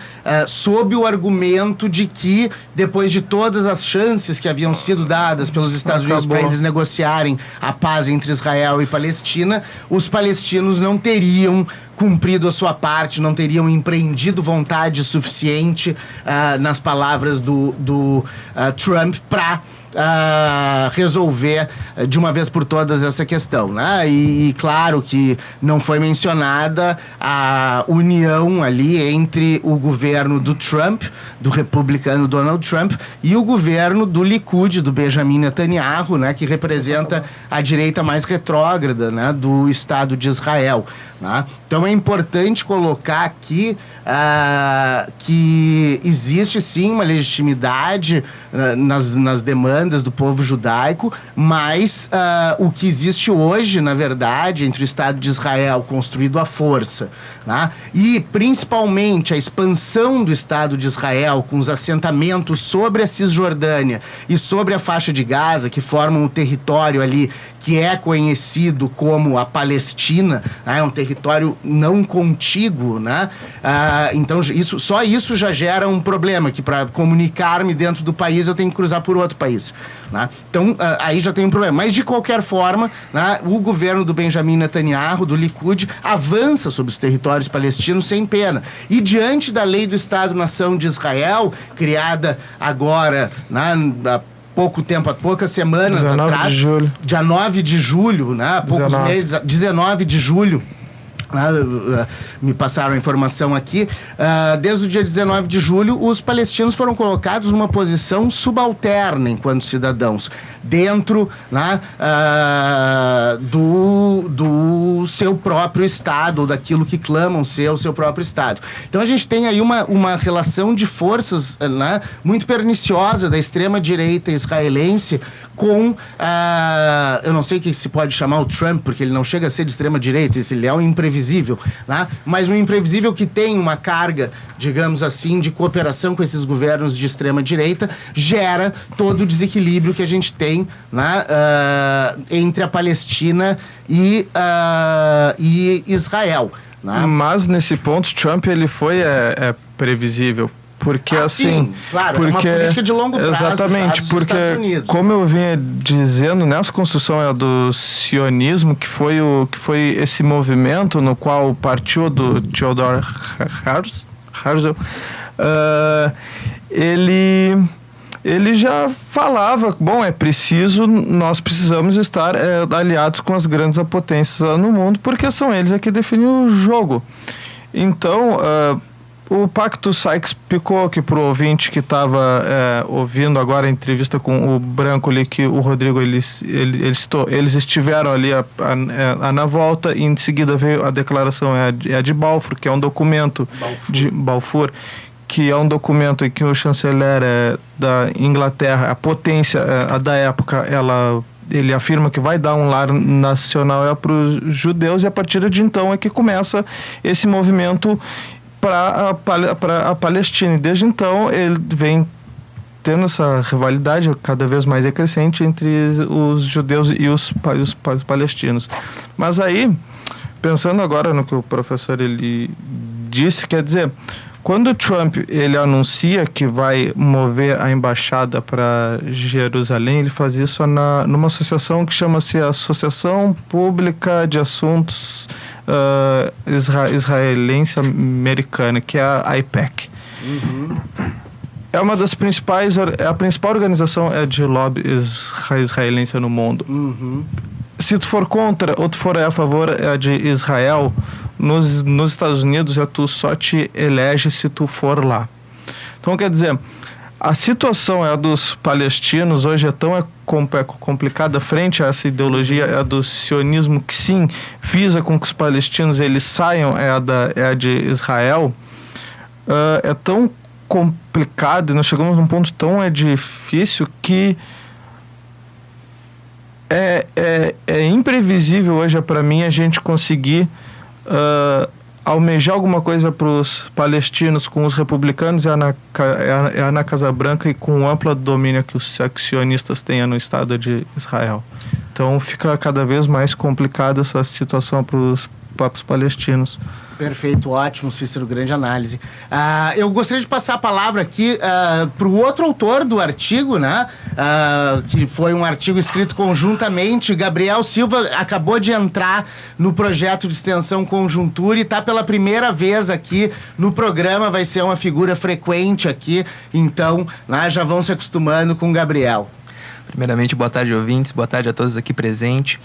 sob o argumento de que, depois de todas as chances que haviam sido dadas pelos Estados Unidos para eles negociarem a paz entre Israel e Palestina, os palestinos não teriam cumprido a sua parte, não teriam empreendido vontade suficiente, nas palavras do Trump, para resolver de uma vez por todas essa questão, né? E claro que não foi mencionada a união ali entre o governo do Trump, do republicano Donald Trump, e o governo do Likud, do Benjamin Netanyahu, né? Que representa a direita mais retrógrada, né? Do Estado de Israel. Né? Então é importante colocar aqui que existe sim uma legitimidade nas demandas do povo judaico, mas o que existe hoje, na verdade, entre o Estado de Israel construído à força, né? E principalmente a expansão do Estado de Israel com os assentamentos sobre a Cisjordânia e sobre a faixa de Gaza, que formam um território ali que é conhecido como a Palestina, né? É um território não contíguo, né? Então só isso já gera um problema, que para comunicar-me dentro do país eu tenho que cruzar por outro país, né? Então aí já tem um problema, mas de qualquer forma, né, o governo do Benjamin Netanyahu, do Likud, avança sobre os territórios palestinos sem pena, e diante da lei do Estado-nação de Israel, criada agora, né, há poucas semanas atrás, dia 9 de julho, né, poucos meses, 19 de julho, me passaram a informação aqui, desde o dia 19 de julho, os palestinos foram colocados numa posição subalterna enquanto cidadãos, dentro, né, do seu próprio Estado, ou daquilo que clamam ser o seu próprio Estado. Então a gente tem aí uma relação de forças, né, muito perniciosa da extrema-direita israelense com, eu não sei o que se pode chamar o Trump, porque ele não chega a ser de extrema-direita, ele é um imprevisível, né? Mas um imprevisível que tem uma carga, digamos assim, de cooperação com esses governos de extrema-direita, gera todo o desequilíbrio que a gente tem, né, entre a Palestina e Israel, né? Mas nesse ponto, Trump ele foi previsível. Porque sim, claro, é uma política de longo prazo. Exatamente, porque, como eu vinha dizendo, nessa construção do sionismo, que foi esse movimento no qual partiu do Theodor Herzl, ele já falava, nós precisamos estar aliados com as grandes potências no mundo, porque são eles que definem o jogo. Então, o Pacto Sykes-Picot, que pro ouvinte que estava ouvindo agora a entrevista com o Branco ali, que o Rodrigo eles estiveram ali na volta, e em seguida veio a declaração de Balfour, que é um documento de Balfour, que é um documento em que o chanceler da Inglaterra, a potência da época, ele afirma que vai dar um lar nacional para os judeus, e a partir de então é que começa esse movimento para a Palestina. E desde então ele vem tendo essa rivalidade cada vez mais crescente entre os judeus e os palestinos. Mas aí, pensando agora no que o professor ele disse, quer dizer, quando o Trump ele anuncia que vai mover a embaixada para Jerusalém, ele faz isso numa associação que chama-se Associação Pública de Assuntos Israelense Americana, que é a AIPAC. Uhum. É uma das principais, a principal organização de lobby israelense no mundo. Uhum. Se tu for contra ou tu for a favor de Israel, nos Estados Unidos tu só te elege se tu for lá. Então, quer dizer, a situação dos palestinos hoje é tão complicada frente a essa ideologia do sionismo, que sim, visa com que os palestinos eles saiam de Israel, é tão complicado, e nós chegamos num ponto tão difícil que é imprevisível hoje para mim a gente conseguir almejar alguma coisa para os palestinos com os republicanos na Casa Branca e com o amplo domínio que os sionistas têm no Estado de Israel. Então fica cada vez mais complicada essa situação para os palestinos. Perfeito, ótimo, Cícero, grande análise. Eu gostaria de passar a palavra aqui para o outro autor do artigo, né? Que foi um artigo escrito conjuntamente. Gabriel Silva acabou de entrar no projeto de extensão Conjuntura e está pela primeira vez aqui no programa, vai ser uma figura frequente aqui, então já vão se acostumando com o Gabriel. Primeiramente, boa tarde, ouvintes, boa tarde a todos aqui presentes,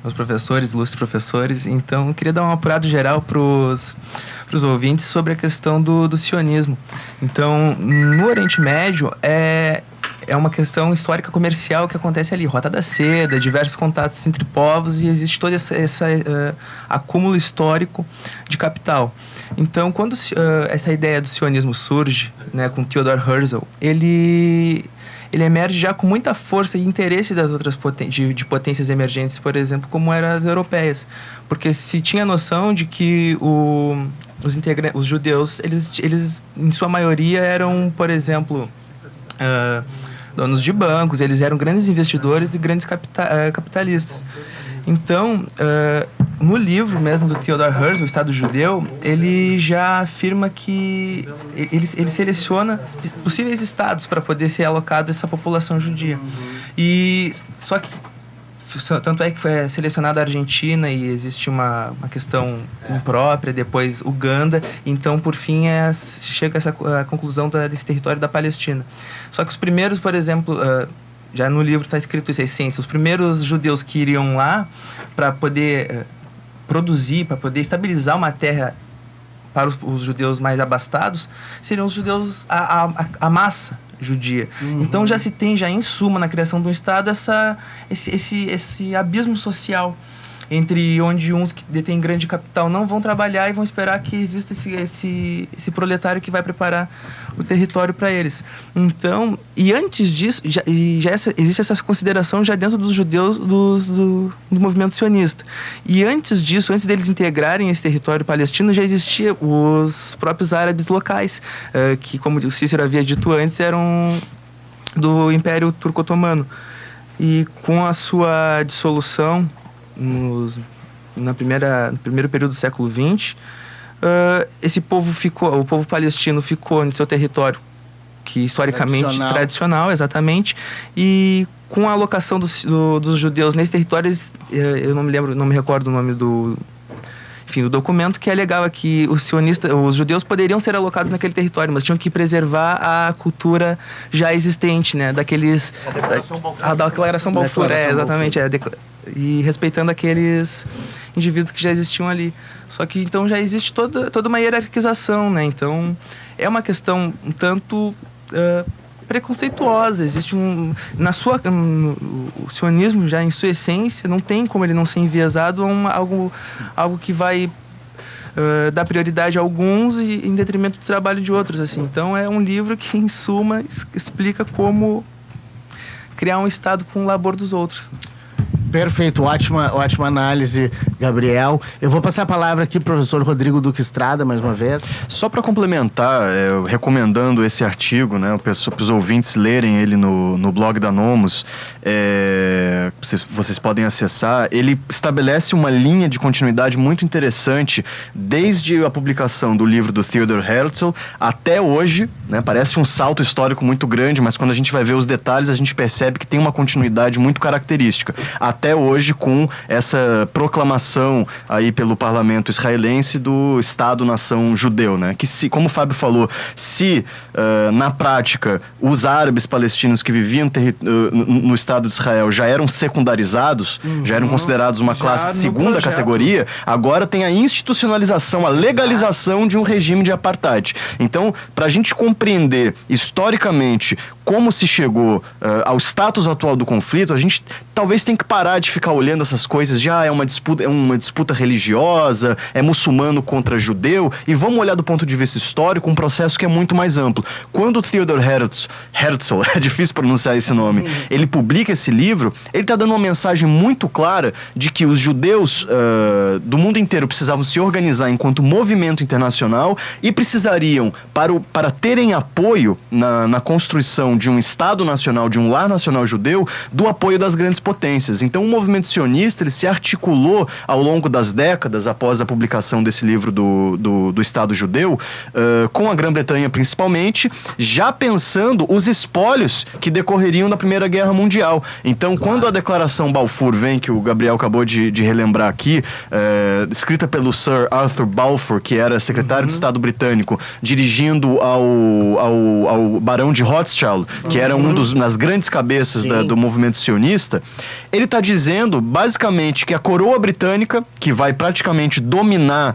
os professores, ilustres professores. Então, eu queria dar um apurado geral para os ouvintes sobre a questão do sionismo. Então, no Oriente Médio, é uma questão histórica comercial que acontece ali, Rota da Seda, diversos contatos entre povos, e existe todo esse acúmulo histórico de capital. Então, quando essa ideia do sionismo surge, né, com Theodor Herzl, ele emerge já com muita força e interesse das outras de potências emergentes, por exemplo, como eram as europeias. Porque se tinha noção de que os judeus, eles em sua maioria eram, por exemplo, donos de bancos, eles eram grandes investidores e grandes capitalistas. Então, no livro mesmo do Theodor Herzl, O Estado Judeu, ele já afirma que ele seleciona possíveis estados para poder ser alocado essa população judia. E só que tanto é que foi selecionada a Argentina e existe uma questão imprópria, depois Uganda, então por fim chega a conclusão desse território da Palestina. Só que os primeiros, por exemplo, já no livro está escrito isso, a essência, os primeiros judeus que iriam lá para poder produzir, para poder estabilizar uma terra para os judeus mais abastados, seriam os judeus, a massa judia. Uhum. Então já se tem, já em suma, na criação de um Estado, esse abismo social entre onde uns que detêm grande capital não vão trabalhar e vão esperar que exista esse proletário que vai preparar o território para eles. Então, e antes disso, existe essa consideração já dentro dos judeus do movimento sionista. E antes disso, antes deles integrarem esse território palestino, já existia os próprios árabes locais, que, como o Cícero havia dito antes, eram do Império Turco-Otomano. E com a sua dissolução no primeiro período do século XX, o povo palestino ficou no seu território, que historicamente tradicional, exatamente, e com a alocação dos judeus nesse território, eu não me recordo o nome do documento, que alegava que os judeus poderiam ser alocados naquele território, mas tinham que preservar a cultura já existente, né, daqueles... A Declaração Balfour, exatamente, e respeitando aqueles indivíduos que já existiam ali. Só que então já existe toda uma hierarquização, né? Então é uma questão um tanto preconceituosa. Existe o sionismo já em sua essência não tem como ele não ser enviesado a algo que vai dá prioridade a alguns e em detrimento do trabalho de outros, assim. Então é um livro que, em suma, explica como criar um Estado com o labor dos outros. Perfeito, ótima análise, Gabriel. Eu vou passar a palavra aqui pro professor Rodrigo Duque Estrada, mais uma vez. Só para complementar, recomendando esse artigo, né, para os ouvintes lerem ele no blog da Nomos, vocês podem acessar. Ele estabelece uma linha de continuidade muito interessante desde a publicação do livro do Theodor Herzl até hoje, né, parece um salto histórico muito grande, mas quando a gente vai ver os detalhes, a gente percebe que tem uma continuidade muito característica. Até hoje, com essa proclamação aí pelo parlamento israelense do Estado-nação judeu, né? Que, como o Fábio falou, se na prática os árabes palestinos que viviam no Estado de Israel já eram secundarizados, já eram considerados uma classe de segunda categoria, agora tem a institucionalização, a legalização de um regime de apartheid. Então, para a gente compreender historicamente como se chegou ao status atual do conflito, a gente talvez tem que parar de ficar olhando essas coisas de é uma disputa religiosa, é muçulmano contra judeu, e vamos olhar do ponto de vista histórico um processo que é muito mais amplo. Quando o Theodor Herzl, é difícil pronunciar esse nome, ele publica esse livro, ele está dando uma mensagem muito clara de que os judeus do mundo inteiro precisavam se organizar enquanto movimento internacional e precisariam, para terem apoio na construção de um Estado nacional, de um lar nacional judeu, do apoio das grandes potências. Então o movimento sionista ele se articulou ao longo das décadas após a publicação desse livro do Estado judeu, com a Grã-Bretanha principalmente, já pensando os espólios que decorreriam da Primeira Guerra Mundial. Então, quando a Declaração Balfour vem, que o Gabriel acabou de relembrar aqui, escrita pelo Sir Arthur Balfour, que era secretário de Estado britânico, dirigindo ao Barão de Rothschild, que era das grandes cabeças do movimento sionista, ele está dizendo, basicamente, que a coroa britânica, que vai praticamente dominar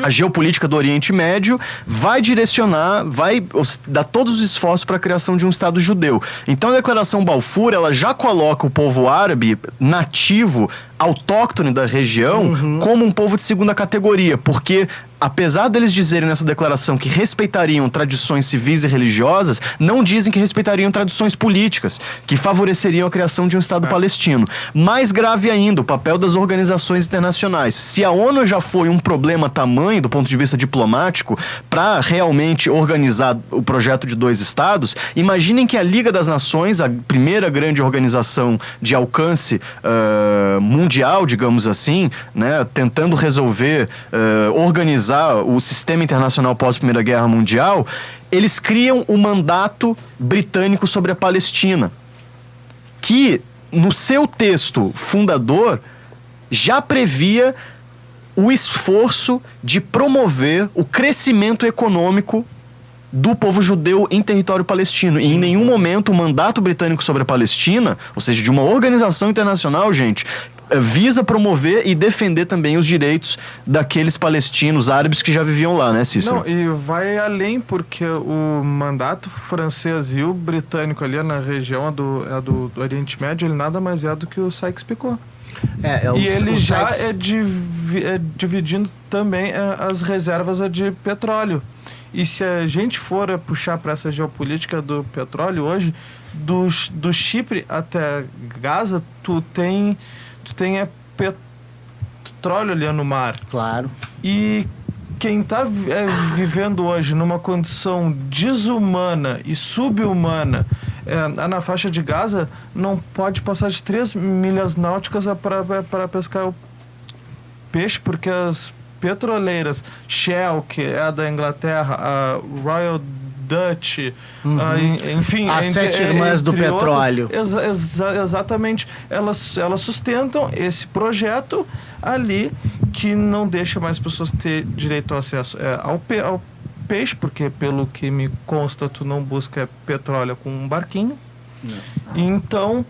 a geopolítica do Oriente Médio, vai direcionar, vai dar todos os esforços para a criação de um Estado judeu. Então, a Declaração Balfour, ela já coloca o povo árabe nativo, autóctone da região, como um povo de segunda categoria, porque apesar deles dizerem nessa declaração que respeitariam tradições civis e religiosas, não dizem que respeitariam tradições políticas, que favoreceriam a criação de um Estado palestino. Mais grave ainda, o papel das organizações internacionais. Se a ONU já foi um problema tamanho, do ponto de vista diplomático, para realmente organizar o projeto de 2 Estados, imaginem que a Liga das Nações, a primeira grande organização de alcance mundial, digamos assim, né, tentando resolver, organizar o sistema internacional pós-Primeira Guerra Mundial, eles criam o mandato britânico sobre a Palestina, que no seu texto fundador já previa o esforço de promover o crescimento econômico do povo judeu em território palestino. E em nenhum momento o mandato britânico sobre a Palestina, ou seja, de uma organização internacional, gente, visa promover e defender também os direitos daqueles palestinos árabes que já viviam lá, né, Cícero? Não, e vai além, porque o mandato francês e o britânico ali na região do Oriente Médio, ele nada mais é do que o Sykes-Picot. E ele já é dividindo também as reservas de petróleo. E se a gente for puxar para essa geopolítica do petróleo hoje, do Chipre até Gaza, tu tem petróleo ali no mar. Claro. E quem está vivendo hoje numa condição desumana e subhumana na faixa de Gaza não pode passar de 3 milhas náuticas para pescar o peixe, porque as petroleiras Shell, que é da Inglaterra, a Royal Dutch, enfim... As 7 irmãs do petróleo. Exatamente. Elas sustentam esse projeto ali que não deixa mais pessoas ter direito ao acesso ao peixe, porque pelo que me consta, tu não busca petróleo com um barquinho. Então,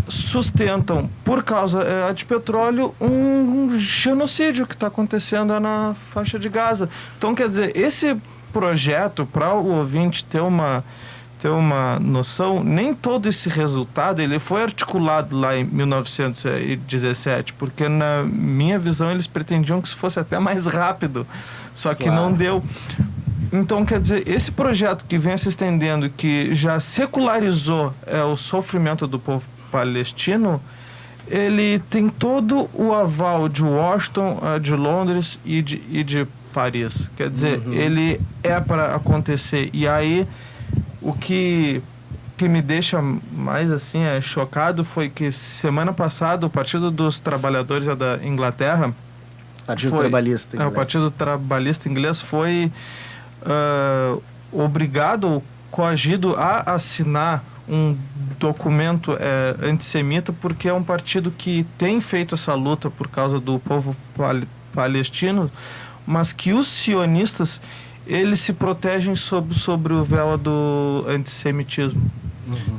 sustentam, por causa de petróleo, um genocídio que está acontecendo na faixa de Gaza. Então, quer dizer, esse projeto, para o ouvinte ter ter uma noção, nem todo esse resultado ele foi articulado lá em 1917, porque na minha visão eles pretendiam que isso fosse até mais rápido, só que não deu. Então, quer dizer, esse projeto que vem se estendendo, que já secularizou o sofrimento do povo palestino, ele tem todo o aval de Washington, de Londres e de Paris. Quer dizer, ele é para acontecer. E aí, o que me deixa mais assim chocado foi que semana passada o Partido dos Trabalhadores da Inglaterra, Trabalhista inglês. O Partido Trabalhista Inglês foi obrigado, coagido a assinar um documento antissemita, porque é um partido que tem feito essa luta por causa do povo palestino, mas que os sionistas eles se protegem sobre o véu do antissemitismo.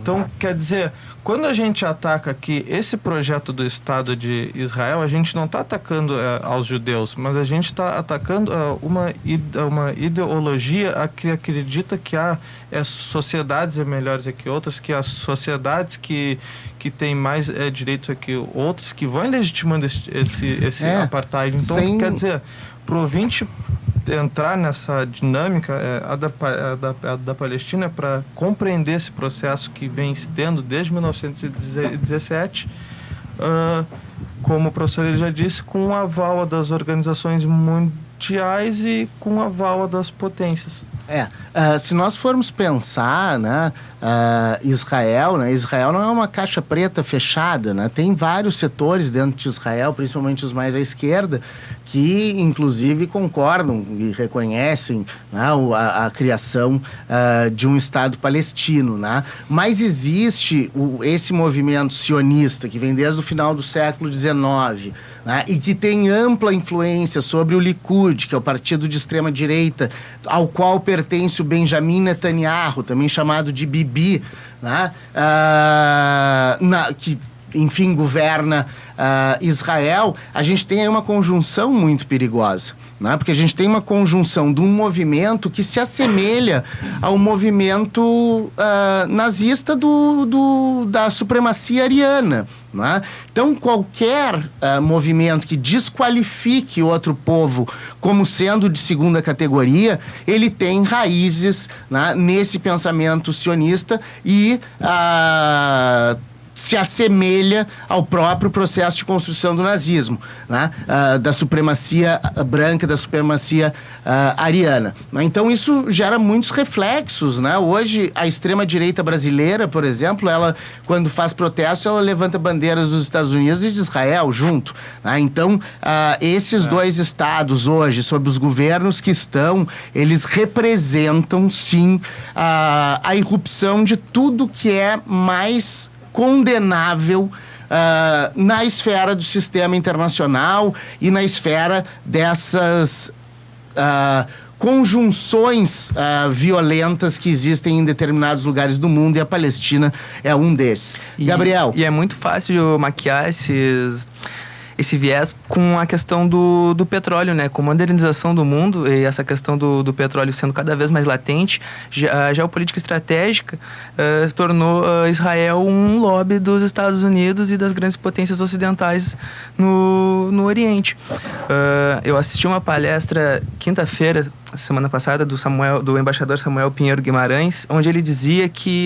Então, quer dizer, quando a gente ataca aqui esse projeto do Estado de Israel, a gente não está atacando aos judeus, mas a gente está atacando uma ideologia que acredita que há sociedades melhores que outras, que há sociedades que têm mais direitos que outras, que vão legitimando esse apartheid. Então, quer dizer, para o ouvinte entrar nessa dinâmica da Palestina, para compreender esse processo que vem se tendo desde 1917, como o professor ele já disse, com o aval das organizações mundiais e com o aval das potências. Se nós formos pensar, né, Israel não é uma caixa preta fechada, né? Tem vários setores dentro de Israel, principalmente os mais à esquerda, que inclusive concordam e reconhecem, né, a criação de um Estado palestino, né? Mas existe esse movimento sionista que vem desde o final do século XIX, né, e que tem ampla influência sobre o Likud, que é o partido de extrema direita, ao qual pertence o Benjamin Netanyahu, também chamado de Bibi, né? Que enfim governa Israel. A gente tem aí uma conjunção muito perigosa, né? Porque a gente tem uma conjunção de um movimento que se assemelha ao movimento nazista da supremacia ariana, né? Então qualquer movimento que desqualifique outro povo como sendo de segunda categoria, ele tem raízes, né, nesse pensamento sionista e se assemelha ao próprio processo de construção do nazismo, né? Da supremacia branca, da supremacia ariana. Então isso gera muitos reflexos, né? Hoje a extrema-direita brasileira, por exemplo, ela, quando faz protesto, ela levanta bandeiras dos Estados Unidos e de Israel junto, né? Então esses dois estados hoje, sob os governos que estão, eles representam sim a irrupção de tudo que é mais condenável na esfera do sistema internacional e na esfera dessas conjunções violentas que existem em determinados lugares do mundo, e a Palestina é um desses. Gabriel? E é muito fácil maquiar esse viés com a questão do petróleo, né? Com a modernização do mundo e essa questão do petróleo sendo cada vez mais latente, a geopolítica estratégica tornou Israel um lobby dos Estados Unidos e das grandes potências ocidentais no Oriente. Eu assisti uma palestra quinta-feira, semana passada, do embaixador Samuel Pinheiro Guimarães, onde ele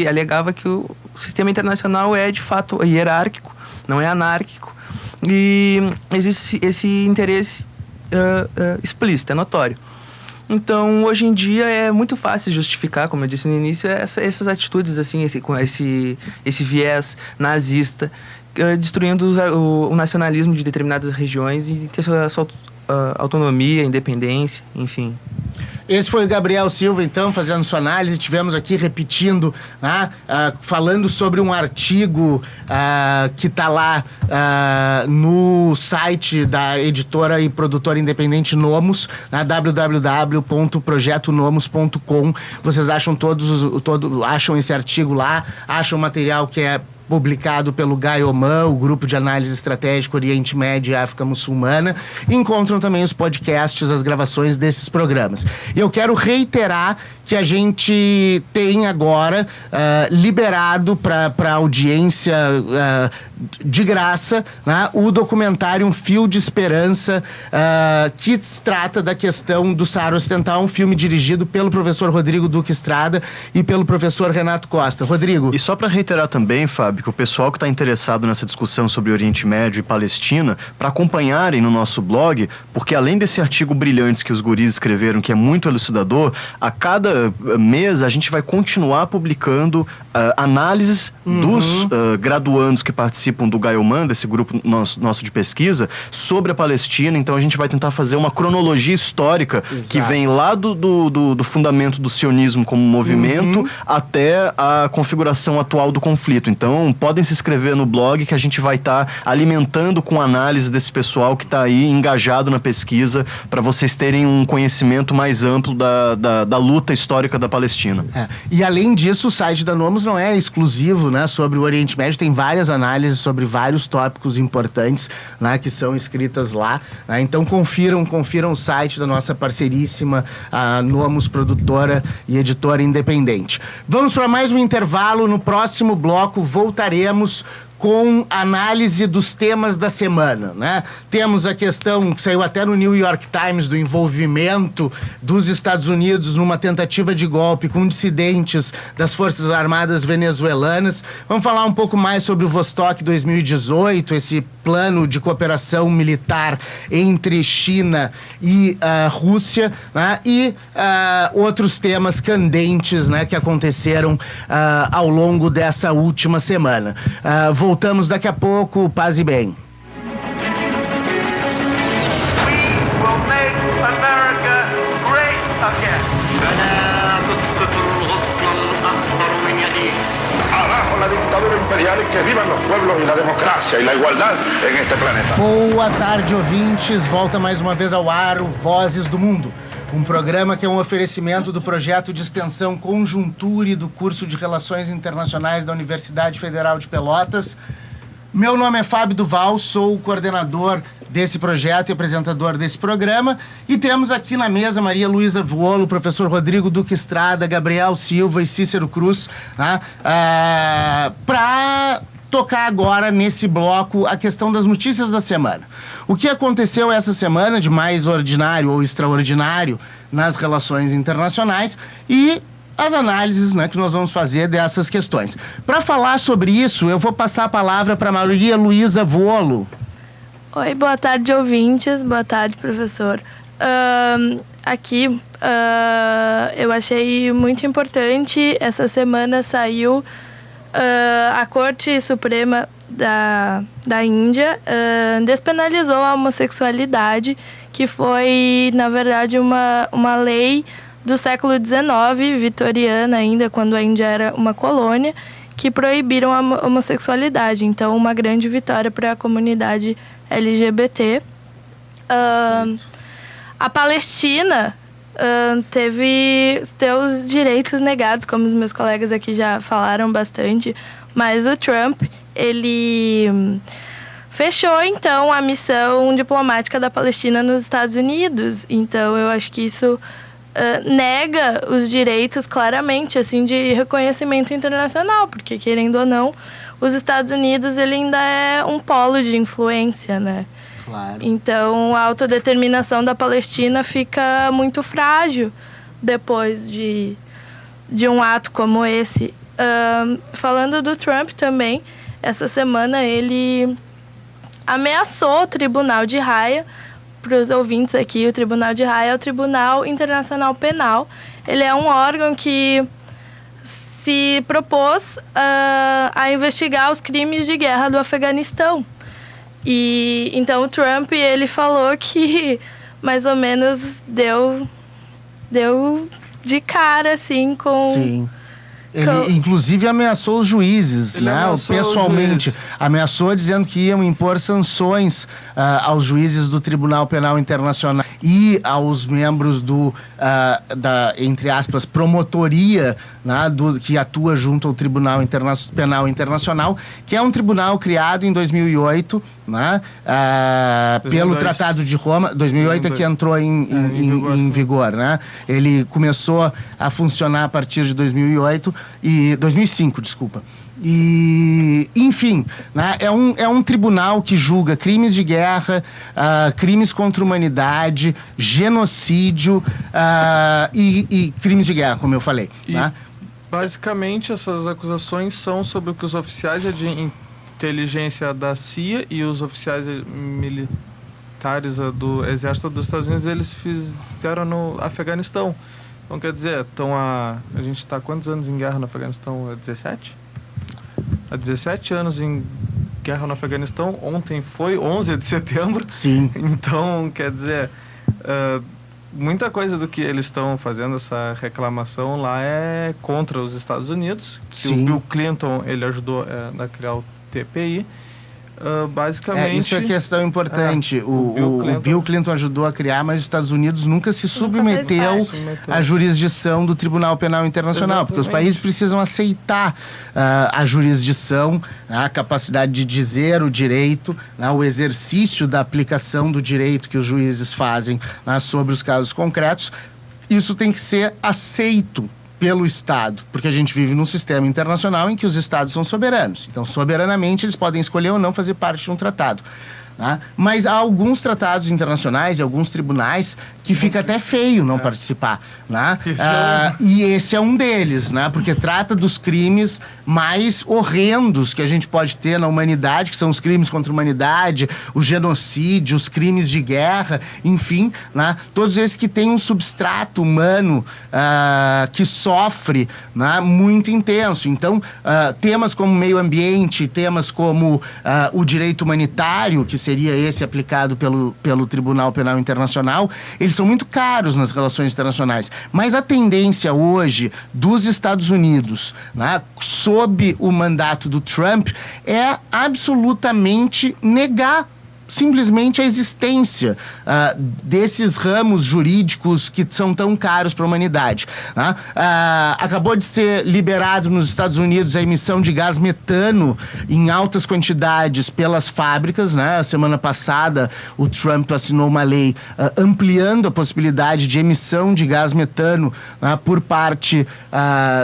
alegava que o sistema internacional é de fato hierárquico, não é anárquico. E existe esse interesse explícito, é notório. Então, hoje em dia, é muito fácil justificar, como eu disse no início, essas atitudes, assim, esse viés nazista, destruindo o nacionalismo de determinadas regiões e ter sua autonomia, independência, enfim. Esse foi o Gabriel Silva, então, fazendo sua análise. Tivemos aqui repetindo, né, falando sobre um artigo que está lá no site da editora e produtora independente Nomos, na www.projetonomos.com. Vocês acham acham esse artigo lá, acham material que é publicado pelo GAIOMAN, o Grupo de Análise Estratégica Oriente Médio e África Muçulmana. Encontram também os podcasts, as gravações desses programas. E eu quero reiterar que a gente tem agora liberado para audiência de graça, né, o documentário Um Fio de Esperança, que trata da questão do Saara Ocidental, um filme dirigido pelo professor Rodrigo Duque Estrada e pelo professor Renato Costa. Rodrigo. E só para reiterar também, Fábio, que o pessoal que está interessado nessa discussão sobre Oriente Médio e Palestina, para acompanharem no nosso blog, porque além desse artigo brilhante que os guris escreveram, que é muito elucidador, a cada mês a gente vai continuar publicando análises dos graduandos que participam do Gaioman, desse grupo nosso de pesquisa, sobre a Palestina. Então a gente vai tentar fazer uma cronologia histórica que vem lá do fundamento do sionismo como movimento até a configuração atual do conflito. Então podem se inscrever no blog que a gente vai estar alimentando com análise desse pessoal que está aí engajado na pesquisa, para vocês terem um conhecimento mais amplo da luta histórica da Palestina. E além disso, o site da Nomos não é exclusivo, né, sobre o Oriente Médio, tem várias análises sobre vários tópicos importantes, né, que são escritas lá, né? Então confiram o site da nossa parceiríssima Nomos, produtora e editora independente. Vamos para mais um intervalo. No próximo bloco voltaremos com análise dos temas da semana, né? Temos a questão que saiu até no New York Times do envolvimento dos Estados Unidos numa tentativa de golpe com dissidentes das Forças Armadas venezuelanas. Vamos falar um pouco mais sobre o Vostok 2018, esse plano de cooperação militar entre China e Rússia, né? E outros temas candentes, né, que aconteceram ao longo dessa última semana. Voltamos daqui a pouco. Paz e bem. Abajo la dictadura imperial y que vivan los pueblos y la democracia y la igualdad en este planeta. Boa tarde, ouvintes. Volta mais uma vez ao ar o Vozes do Mundo. Um programa que é um oferecimento do projeto de extensão Conjunture do curso de Relações Internacionais da Universidade Federal de Pelotas. Meu nome é Fábio Duval, sou o coordenador desse projeto e apresentador desse programa. E temos aqui na mesa Maria Luísa Vuolo, professor Rodrigo Duque Estrada, Gabriel Silva e Cícero Cruz, né, para tocar agora nesse bloco a questão das notícias da semana. O que aconteceu essa semana de mais ordinário ou extraordinário nas relações internacionais e as análises, né, que nós vamos fazer dessas questões. Para falar sobre isso, eu vou passar a palavra para Maria Luísa Vuolo. Oi, boa tarde, ouvintes. Boa tarde, professor. Eu achei muito importante, essa semana saiu a Corte Suprema da Índia despenalizou a homossexualidade, que foi, na verdade, uma lei do século XIX, vitoriana ainda, quando a Índia era uma colônia, que proibiram a homossexualidade. Então, uma grande vitória para a comunidade LGBT. A Palestina teve seus direitos negados, como os meus colegas aqui já falaram bastante, mas o Trump, ele fechou, então, a missão diplomática da Palestina nos Estados Unidos. Então, eu acho que isso nega os direitos, claramente, assim, de reconhecimento internacional, porque, querendo ou não, os Estados Unidos, ele ainda é um polo de influência, né? Claro. Então, a autodeterminação da Palestina fica muito frágil depois de um ato como esse. Falando do Trump também, essa semana ele ameaçou o Tribunal de Haia. Para os ouvintes aqui, o Tribunal de Haia é o Tribunal Internacional Penal. Ele é um órgão que se propôs a investigar os crimes de guerra do Afeganistão. E então o Trump, ele falou que mais ou menos deu de cara, assim, com... Sim. Ele, inclusive, ameaçou os juízes, né? Pessoalmente. Ameaçou dizendo que iam impor sanções aos juízes do Tribunal Penal Internacional. e aos membros da, entre aspas, promotoria, né, que atua junto ao Tribunal Penal Internacional, que é um tribunal criado em 2008, né, pelo Tratado de Roma. 2008 é que entrou em vigor, né? Ele começou a funcionar a partir de 2005, desculpa. E, enfim, né, é um tribunal que julga crimes de guerra, crimes contra a humanidade, genocídio e crimes de guerra, como eu falei. Né? Basicamente, essas acusações são sobre o que os oficiais de inteligência da CIA e os oficiais militares do Exército dos Estados Unidos, eles fizeram no Afeganistão. Então, quer dizer, a gente está há quantos anos em guerra no Afeganistão? 17? Há 17 anos em guerra no Afeganistão. Ontem foi 11 de setembro. Sim. Então, quer dizer, muita coisa do que eles estão fazendo, essa reclamação lá, é contra os Estados Unidos. Sim. O Bill Clinton, ele ajudou a criar o TPI. Basicamente... isso é questão importante. O Bill Clinton ajudou a criar, mas os Estados Unidos nunca se submeteu à jurisdição do Tribunal Penal Internacional. Exatamente. Porque os países precisam aceitar a jurisdição, a capacidade de dizer o direito, o exercício da aplicação do direito que os juízes fazem sobre os casos concretos. Isso tem que ser aceito pelo Estado, porque a gente vive num sistema internacional em que os Estados são soberanos. Então, soberanamente, eles podem escolher ou não fazer parte de um tratado. Né? Mas há alguns tratados internacionais e alguns tribunais que fica até feio não participar. Né? E esse é um deles, né? Porque trata dos crimes mais horrendos que a gente pode ter na humanidade, que são os crimes contra a humanidade, o genocídio, os crimes de guerra, enfim, né? Todos esses que têm um substrato humano que sofre, né? Muito intenso. Então, temas como meio ambiente, temas como o direito humanitário, que seria esse aplicado pelo Tribunal Penal Internacional, eles são muito caros nas relações internacionais. Mas a tendência hoje dos Estados Unidos, né, sob o mandato do Trump, é absolutamente negar simplesmente a existência desses ramos jurídicos que são tão caros para a humanidade. Né? Acabou de ser liberado nos Estados Unidos a emissão de gás metano em altas quantidades pelas fábricas. Né? Semana passada, o Trump assinou uma lei ampliando a possibilidade de emissão de gás metano por parte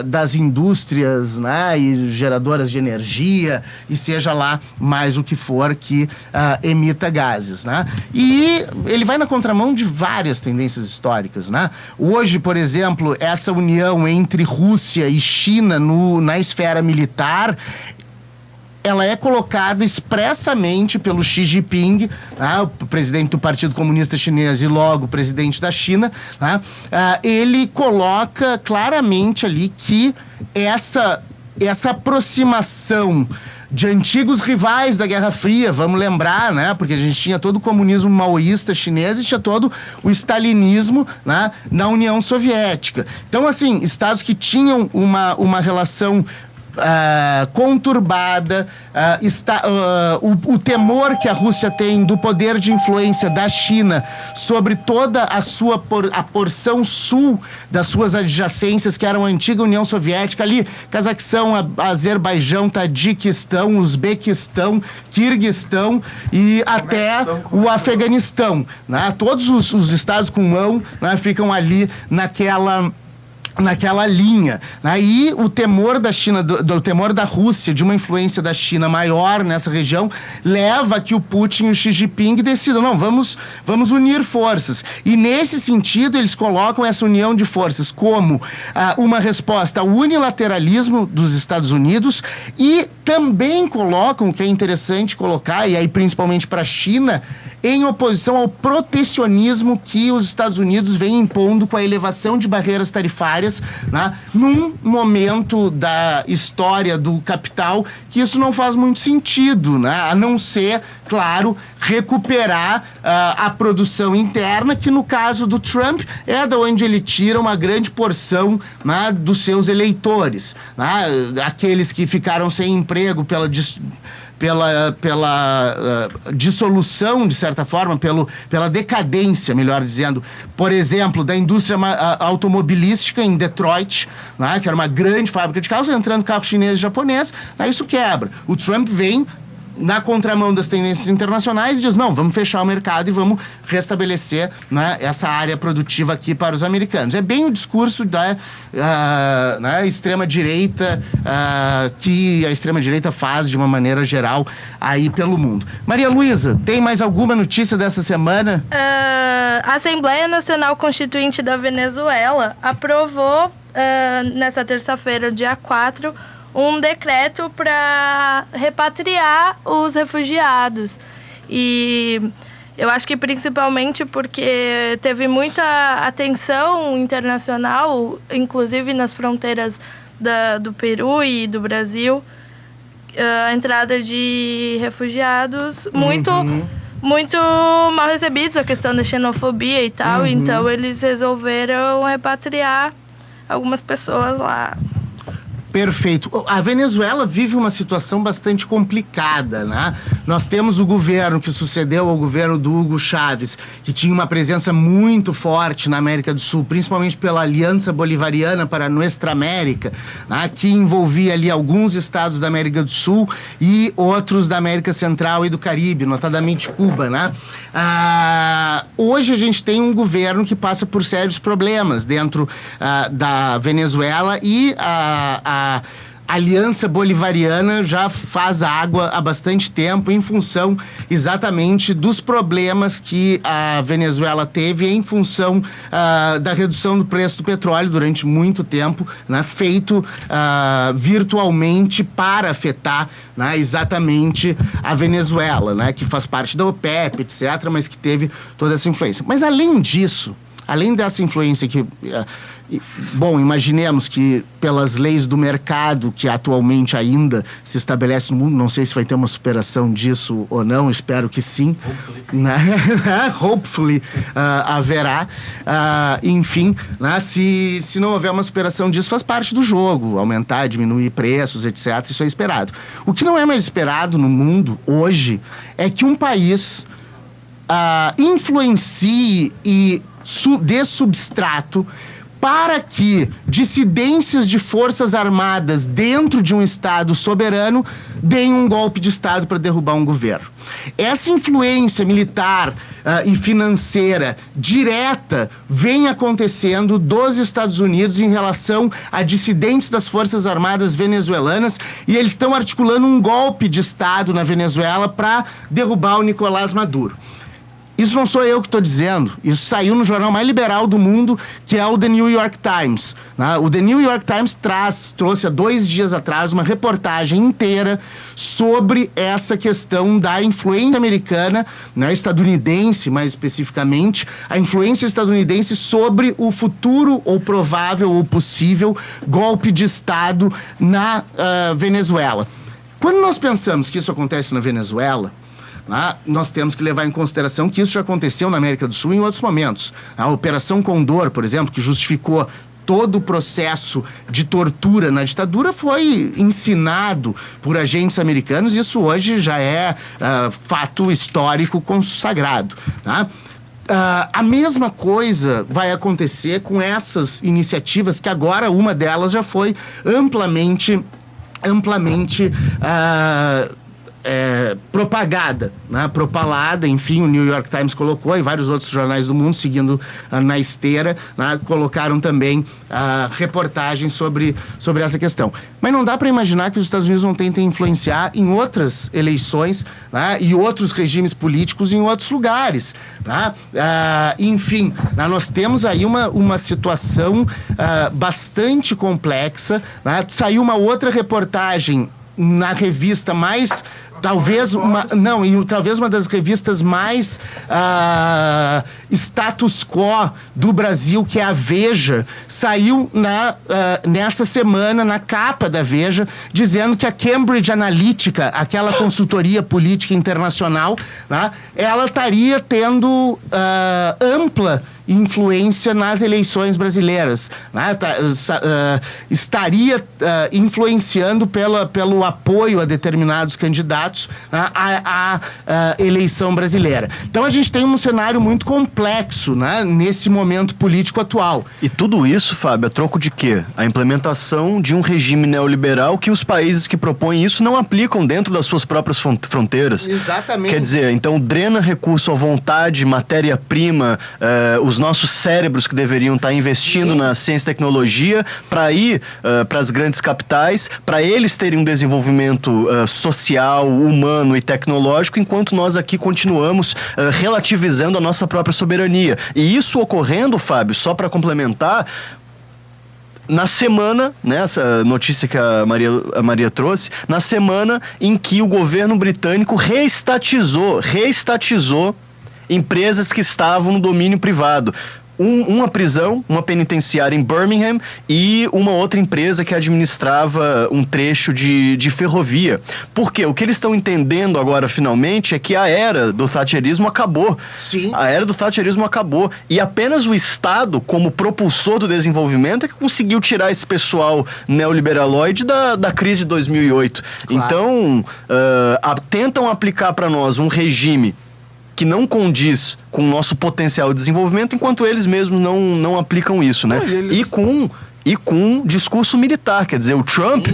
das indústrias, né, e geradoras de energia, e seja lá mais o que for que emita gases, né? E ele vai na contramão de várias tendências históricas, né? Hoje, por exemplo, essa união entre Rússia e China na esfera militar, ela é colocada expressamente pelo Xi Jinping, né, o presidente do Partido Comunista Chinês e logo presidente da China, né? Ele coloca claramente ali que essa aproximação de antigos rivais da Guerra Fria, vamos lembrar, né? Porque a gente tinha todo o comunismo maoísta chinês e tinha todo o stalinismo, né, na União Soviética. Então, assim, estados que tinham uma relação conturbada, o temor que a Rússia tem do poder de influência da China sobre toda a porção sul das suas adjacências, que eram a antiga União Soviética, ali, Cazaquistão, Azerbaijão, Tadiquistão, Uzbequistão, Quirguistão e até o Afeganistão. Né? Todos os estados com mão, né, ficam ali naquela linha. Aí o temor da China, do temor da Rússia, de uma influência da China maior nessa região, leva a que o Putin e o Xi Jinping decidam, não, vamos unir forças. E nesse sentido, eles colocam essa união de forças como uma resposta ao unilateralismo dos Estados Unidos e também colocam, o que é interessante colocar, e aí principalmente para a China, em oposição ao protecionismo que os Estados Unidos vêm impondo com a elevação de barreiras tarifárias, né, num momento da história do capital que isso não faz muito sentido, né, a não ser, claro, recuperar a produção interna, que no caso do Trump é da onde ele tira uma grande porção, né, dos seus eleitores, né, aqueles que ficaram sem emprego dissolução, de certa forma, pela decadência, melhor dizendo, por exemplo, da indústria automobilística em Detroit, né, que era uma grande fábrica de carros, entrando carro chinês e japonês, aí isso quebra. O Trump vem na contramão das tendências internacionais e diz, não, vamos fechar o mercado e vamos restabelecer, né, essa área produtiva aqui para os americanos. É bem o discurso da extrema-direita, que a extrema-direita faz de uma maneira geral aí pelo mundo. Maria Luísa, tem mais alguma notícia dessa semana? A Assembleia Nacional Constituinte da Venezuela aprovou, nessa terça-feira, dia 4, um decreto para repatriar os refugiados. E eu acho que principalmente porque teve muita atenção internacional, inclusive nas fronteiras do Peru e do Brasil, a entrada de refugiados muito mal recebidos, a questão da xenofobia e tal. Então eles resolveram repatriar algumas pessoas lá. Perfeito. A Venezuela vive uma situação bastante complicada, né? Nós temos o governo que sucedeu ao governo do Hugo Chávez, que tinha uma presença muito forte na América do Sul, principalmente pela Aliança Bolivariana para Nuestra América, né? Que envolvia ali alguns estados da América do Sul e outros da América Central e do Caribe, notadamente Cuba, né? Hoje a gente tem um governo que passa por sérios problemas dentro da Venezuela e a Aliança Bolivariana já faz água há bastante tempo em função exatamente dos problemas que a Venezuela teve em função da redução do preço do petróleo durante muito tempo, né, feito virtualmente para afetar, né, exatamente a Venezuela, né, que faz parte da OPEP, etc., mas que teve toda essa influência. Mas além disso, além dessa influência que... Bom, imaginemos que pelas leis do mercado que atualmente ainda se estabelece no mundo, não sei se vai ter uma superação disso ou não, espero que sim. Hopefully haverá. Enfim, né, se não houver uma superação disso, faz parte do jogo, aumentar, diminuir preços, etc. Isso é esperado. O que não é mais esperado no mundo hoje é que um país influencie e dê substrato para que dissidências de forças armadas dentro de um Estado soberano deem um golpe de Estado para derrubar um governo. Essa influência militar e financeira direta vem acontecendo dos Estados Unidos em relação a dissidentes das forças armadas venezuelanas, e eles estão articulando um golpe de Estado na Venezuela para derrubar o Nicolás Maduro. Isso não sou eu que estou dizendo, isso saiu no jornal mais liberal do mundo, que é o The New York Times. Né? O The New York Times trouxe há 2 dias atrás uma reportagem inteira sobre essa questão da influência americana, né, estadunidense mais especificamente, a influência estadunidense sobre o futuro ou provável ou possível golpe de Estado na Venezuela. Quando nós pensamos que isso acontece na Venezuela, nós temos que levar em consideração que isso já aconteceu na América do Sul em outros momentos. A Operação Condor, por exemplo, que justificou todo o processo de tortura na ditadura, foi ensinado por agentes americanos, e isso hoje já é fato histórico consagrado. A mesma coisa vai acontecer com essas iniciativas, que agora uma delas já foi amplamente propagada, né? Propalada, enfim, o New York Times colocou, e vários outros jornais do mundo, seguindo na esteira, né? Colocaram também reportagens sobre essa questão. Mas não dá para imaginar que os Estados Unidos não tentem influenciar em outras eleições, né? E outros regimes políticos em outros lugares, né? Enfim, nós temos aí uma situação bastante complexa, né? Saiu uma outra reportagem na revista mais... Talvez uma das revistas mais status quo do Brasil, que é a Veja, saiu nessa semana, na capa da Veja, dizendo que a Cambridge Analytica, aquela consultoria política internacional, né, ela estaria tendo ampla influência nas eleições brasileiras, né? Estaria influenciando pelo apoio a determinados candidatos, né, à eleição brasileira. Então a gente tem um cenário muito complexo, né, nesse momento político atual. E tudo isso, Fábio, a troco de quê? A implementação de um regime neoliberal que os países que propõem isso não aplicam dentro das suas próprias fronteiras. Exatamente. Quer dizer, então drena recurso à vontade, matéria-prima, os nossos cérebros que deveriam estar investindo na ciência e tecnologia para ir para as grandes capitais, para eles terem um desenvolvimento social, humano e tecnológico, enquanto nós aqui continuamos relativizando a nossa própria soberania. E isso ocorrendo, Fábio, só para complementar, na semana, né, essa notícia que a Maria trouxe, na semana em que o governo britânico reestatizou empresas que estavam no domínio privado. Uma prisão, uma penitenciária em Birmingham e uma outra empresa que administrava um trecho de ferrovia. Por quê? O que eles estão entendendo agora, finalmente, é que a era do thatcherismo acabou. Sim. A era do thatcherismo acabou. E apenas o Estado, como propulsor do desenvolvimento, é que conseguiu tirar esse pessoal neoliberaloide da crise de 2008. Claro. Então, tentam aplicar para nós um regime que não condiz com o nosso potencial de desenvolvimento, enquanto eles mesmos não aplicam isso, né? E com discurso militar, quer dizer, o Trump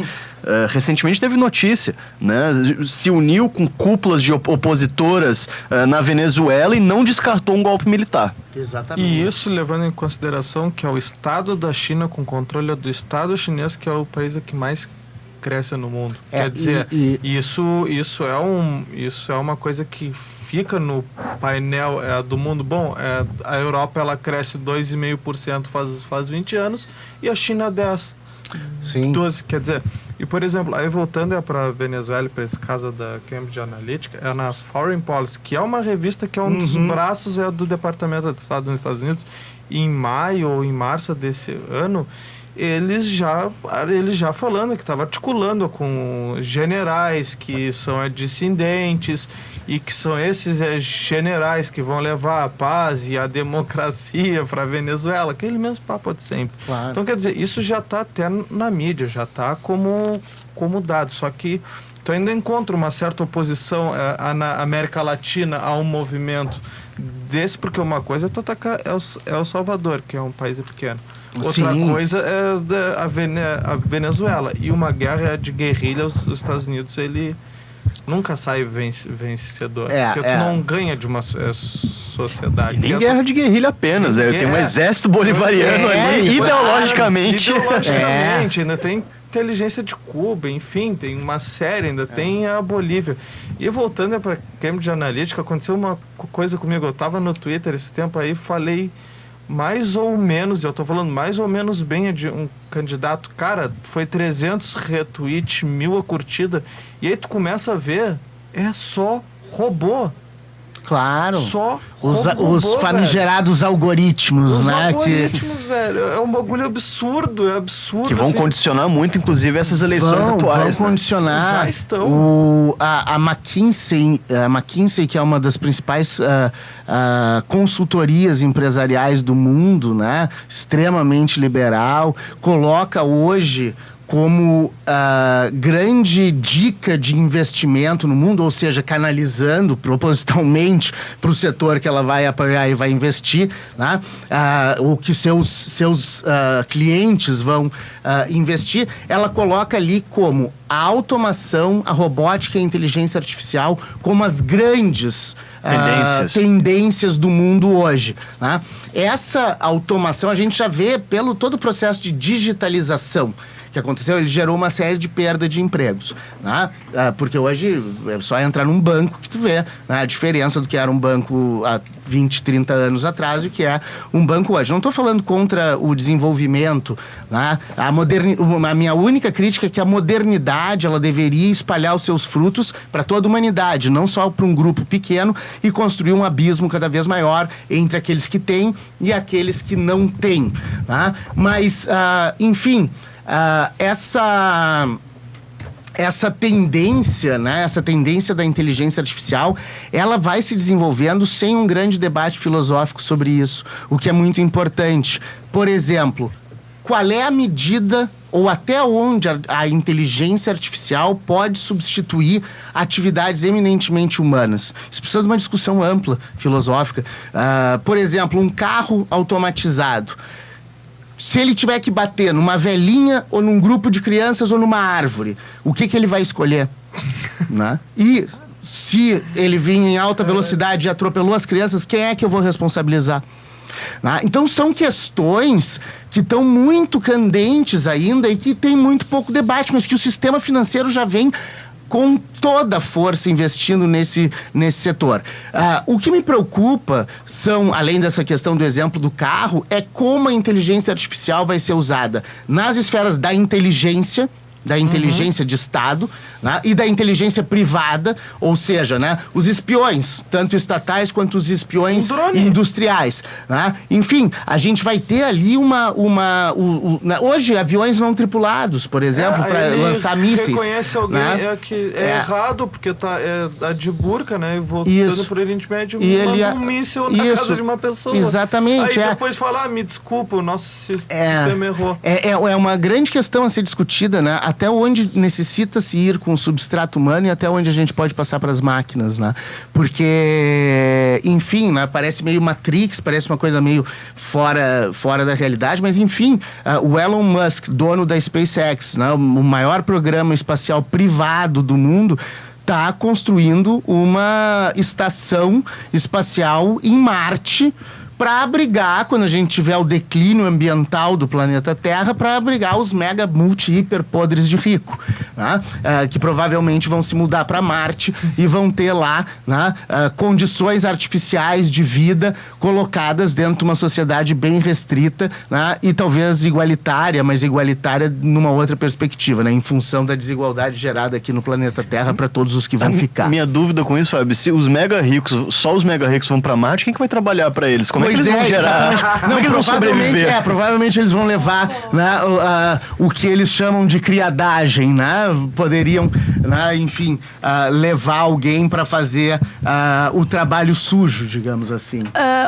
recentemente teve notícia, né? Se uniu com cúpulas de opositoras na Venezuela e não descartou um golpe militar. Exatamente. E isso levando em consideração que é o Estado da China, com controle do Estado chinês, que é o país que mais cresce no mundo. Quer dizer, isso é uma coisa que fica no painel do mundo. Bom, a Europa ela cresce 2,5% faz 20 anos e a China 10%. Sim. 12%. Quer dizer, e por exemplo, aí voltando para a Venezuela, para esse caso da Cambridge Analytica, é na Foreign Policy, que é uma revista que é um dos braços do Departamento de Estado dos Estados Unidos. E em maio ou em março desse ano, eles já falando que estava articulando com generais que são dissidentes e que são esses generais que vão levar a paz e a democracia para a Venezuela, aquele mesmo papo de sempre. Claro. Então, quer dizer, isso já está até na mídia, já está como dado, só que tu ainda encontra uma certa oposição na América Latina a um movimento desse, porque uma coisa é tu atacar El Salvador, que é um país pequeno. Outra coisa é a Venezuela. E uma guerra de guerrilha, os Estados Unidos, ele nunca sai vencedor. Porque tu não ganha de uma sociedade. E nem guerra de guerrilha apenas. Tem um exército bolivariano ali, ideologicamente. Ainda tem inteligência de Cuba, enfim, tem uma série, ainda tem a Bolívia. E voltando para Cambridge Analytica, aconteceu uma coisa comigo. Eu estava no Twitter esse tempo aí, falei mais ou menos, eu tô falando mais ou menos bem de um candidato, cara, foi 300 retweets, 1000 a curtida, e aí tu começa a ver, é só robô. Claro. Só os famigerados algoritmos, os né? algoritmos, velho, é um bagulho absurdo, Que vão condicionar muito, inclusive, essas eleições atuais. Vão condicionar. Já estão. A McKinsey, que é uma das principais consultorias empresariais do mundo, né? Extremamente liberal, coloca hoje como grande dica de investimento no mundo, ou seja, canalizando propositalmente para o setor que ela vai apoiar e vai investir, né? O que seus clientes vão investir, ela coloca ali como a automação, a robótica e a inteligência artificial como as grandes tendências do mundo hoje, né? Essa automação a gente já vê pelo todo o processo de digitalização que aconteceu, ele gerou uma série de perda de empregos, né? Porque hoje é só entrar num banco que tu vê, né, a diferença do que era um banco há 20, 30 anos atrás e o que é um banco hoje. Não estou falando contra o desenvolvimento, né? A minha única crítica é que a modernidade ela deveria espalhar os seus frutos para toda a humanidade, não só para um grupo pequeno e construir um abismo cada vez maior entre aqueles que têm e aqueles que não têm, né? Mas, enfim, essa tendência, né, essa tendência da inteligência artificial, ela vai se desenvolvendo sem um grande debate filosófico sobre isso, o que é muito importante. Por exemplo, qual é a medida ou até onde a inteligência artificial pode substituir atividades eminentemente humanas? Isso precisa de uma discussão ampla, filosófica. Por exemplo, um carro automatizado. Se ele tiver que bater numa velhinha ou num grupo de crianças ou numa árvore, o que ele vai escolher? Né? E se ele vir em alta velocidade e atropelou as crianças, quem é que eu vou responsabilizar? Então são questões que estão muito candentes ainda e que tem muito pouco debate, mas que o sistema financeiro já vem com toda a força investindo nesse setor. O que me preocupa são, além dessa questão do exemplo do carro, é como a inteligência artificial vai ser usada nas esferas da inteligência de Estado, né, e da inteligência privada, ou seja, né, os espiões, tanto estatais quanto os espiões industriais. Né? Enfim, a gente vai ter ali hoje, aviões não tripulados, por exemplo, para lançar mísseis. Reconhece alguém, né? É errado, porque é de burca, né? E voltando por Oriente Médio, manda um míssil na casa de uma pessoa. Exatamente. Aí depois fala, me desculpa, o nosso sistema errou. É uma grande questão a ser discutida, né? Até onde necessita-se ir com o substrato humano e até onde a gente pode passar para as máquinas, né? Porque, enfim, né? Parece meio Matrix, parece uma coisa meio fora da realidade, mas enfim, o Elon Musk, dono da SpaceX, né? O maior programa espacial privado do mundo, está construindo uma estação espacial em Marte para abrigar, quando a gente tiver o declínio ambiental do planeta Terra, para abrigar os mega, multi, hiper podres de rico, né? Que provavelmente vão se mudar para Marte e vão ter lá, né, condições artificiais de vida colocadas dentro de uma sociedade bem restrita, né, e talvez igualitária, mas igualitária numa outra perspectiva, né, em função da desigualdade gerada aqui no planeta Terra para todos os que vão ficar. Minha dúvida com isso, Fábio, se os mega ricos, só os mega ricos vão para Marte, quem que vai trabalhar para eles? Como é que eles vão gerar? Não, provavelmente eles vão levar, né, o que eles chamam de criadagem, né? Poderiam, né, enfim, levar alguém para fazer o trabalho sujo, digamos assim.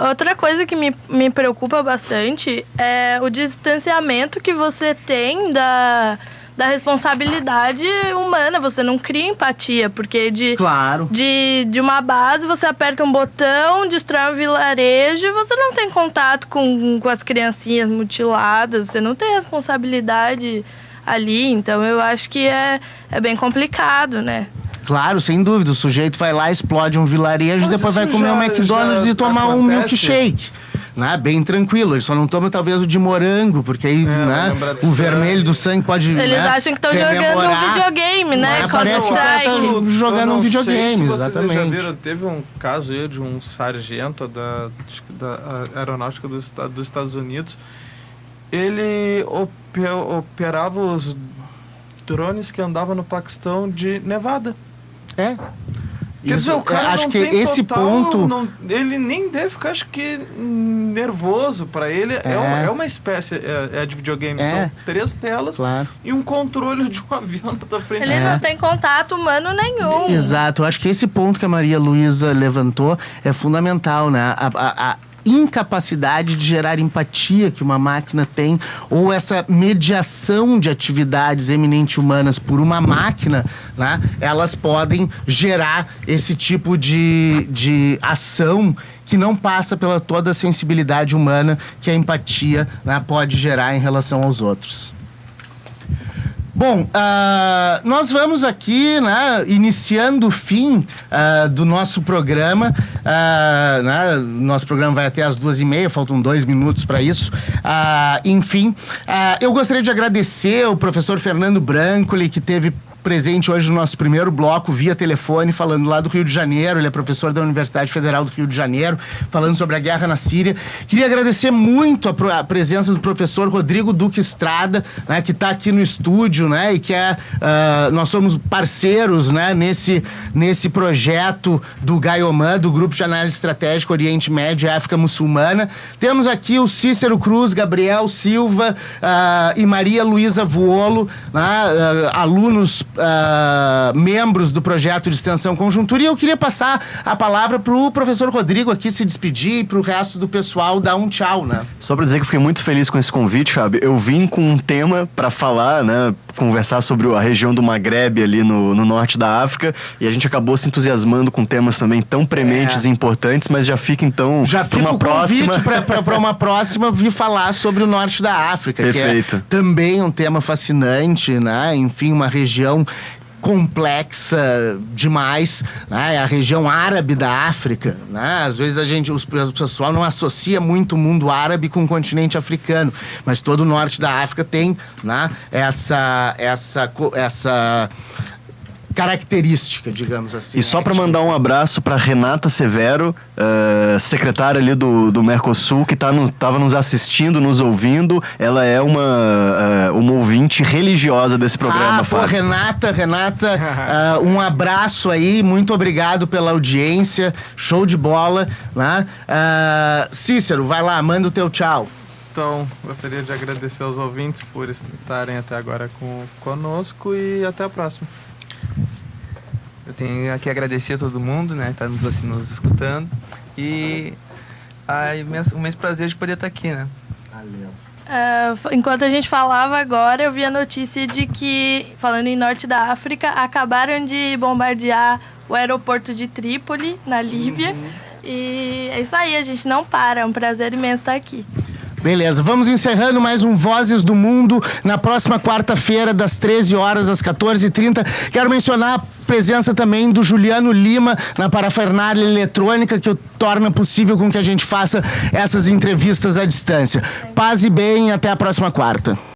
Outra coisa que me preocupa bastante é o distanciamento que você tem da responsabilidade humana. Você não cria empatia, porque de uma base você aperta um botão, destrói um vilarejo e você não tem contato com as criancinhas mutiladas, você não tem responsabilidade ali, então eu acho que é bem complicado, né? Claro, sem dúvida, o sujeito vai lá, explode um vilarejo e depois vai comer um McDonald's e tomar um milkshake. Né? Bem tranquilo, eles só não tomam talvez o de morango, porque aí, né, o vermelho do sangue pode... Eles acham que estão jogando um videogame, né? Parece que tá jogando um videogame, exatamente. Já viram, teve um caso aí de um sargento da aeronáutica dos Estados Unidos. Ele operava os drones que andavam no Paquistão de Nevada. Quer dizer, o cara acho não que tem esse total, ponto... ele nem deve ficar, acho que, nervoso. Para ele é uma espécie de videogame. São 3 telas e um controle de um avião da frente. Ele não tem contato humano nenhum. Exato. Eu acho que esse ponto que a Maria Luísa levantou é fundamental, né? A incapacidade de gerar empatia que uma máquina tem, ou essa mediação de atividades eminentemente humanas por uma máquina, né? Elas podem gerar esse tipo de ação que não passa pela toda a sensibilidade humana que a empatia, né, pode gerar em relação aos outros. Bom, nós vamos aqui, né, iniciando o fim do nosso programa. Né, nosso programa vai até as 2h30, faltam 2 minutos para isso. Enfim, eu gostaria de agradecer ao professor Fernando Brancoli, que teve presente hoje no nosso primeiro bloco via telefone, falando lá do Rio de Janeiro. Ele é professor da Universidade Federal do Rio de Janeiro, falando sobre a guerra na Síria. Queria agradecer muito a presença do professor Rodrigo Duque Estrada, né, que está aqui no estúdio, né, e que nós somos parceiros, né, nesse projeto do GAIOMAN, do Grupo de Análise Estratégica Oriente Médio e África Muçulmana. Temos aqui o Cícero Cruz, Gabriel Silva e Maria Luísa Vuolo, né, alunos membros do projeto de extensão Conjuntura, e eu queria passar a palavra para o professor Rodrigo aqui se despedir e para o resto do pessoal dar um tchau, né? Só para dizer que eu fiquei muito feliz com esse convite, Fábio. Eu vim com um tema para falar, né, conversar sobre a região do Maghreb ali no norte da África, e a gente acabou se entusiasmando com temas também tão prementes e importantes, mas já fica então para uma próxima para uma próxima vir falar sobre o norte da África. Perfeito. Que é também um tema fascinante, né? Enfim, uma região complexa demais, né? A região árabe da África, né? Às vezes o pessoal não associa muito o mundo árabe com o continente africano, mas todo o norte da África tem, né, essa característica, digamos assim. E só para mandar um abraço para Renata Severo, secretária ali do Mercosul, que estava nos assistindo, nos ouvindo. Ela é uma ouvinte religiosa desse programa. Renata, um abraço aí, muito obrigado pela audiência, show de bola, né? Cícero, vai lá, manda o teu tchau. Então, gostaria de agradecer aos ouvintes por estarem até agora conosco e até a próxima. Eu tenho que agradecer a todo mundo, né, que está nos escutando, e o imenso prazer de poder estar aqui, né. Valeu. Enquanto a gente falava agora, eu vi a notícia de que, falando em norte da África, acabaram de bombardear o aeroporto de Trípoli, na Líbia, e é isso aí, a gente não para, é um prazer imenso estar aqui. Beleza, vamos encerrando mais um Vozes do Mundo na próxima quarta-feira, das 13 horas às 14h30. Quero mencionar a presença também do Juliano Lima na parafernália eletrônica, que torna possível com que a gente faça essas entrevistas à distância. Paz e bem, até a próxima quarta.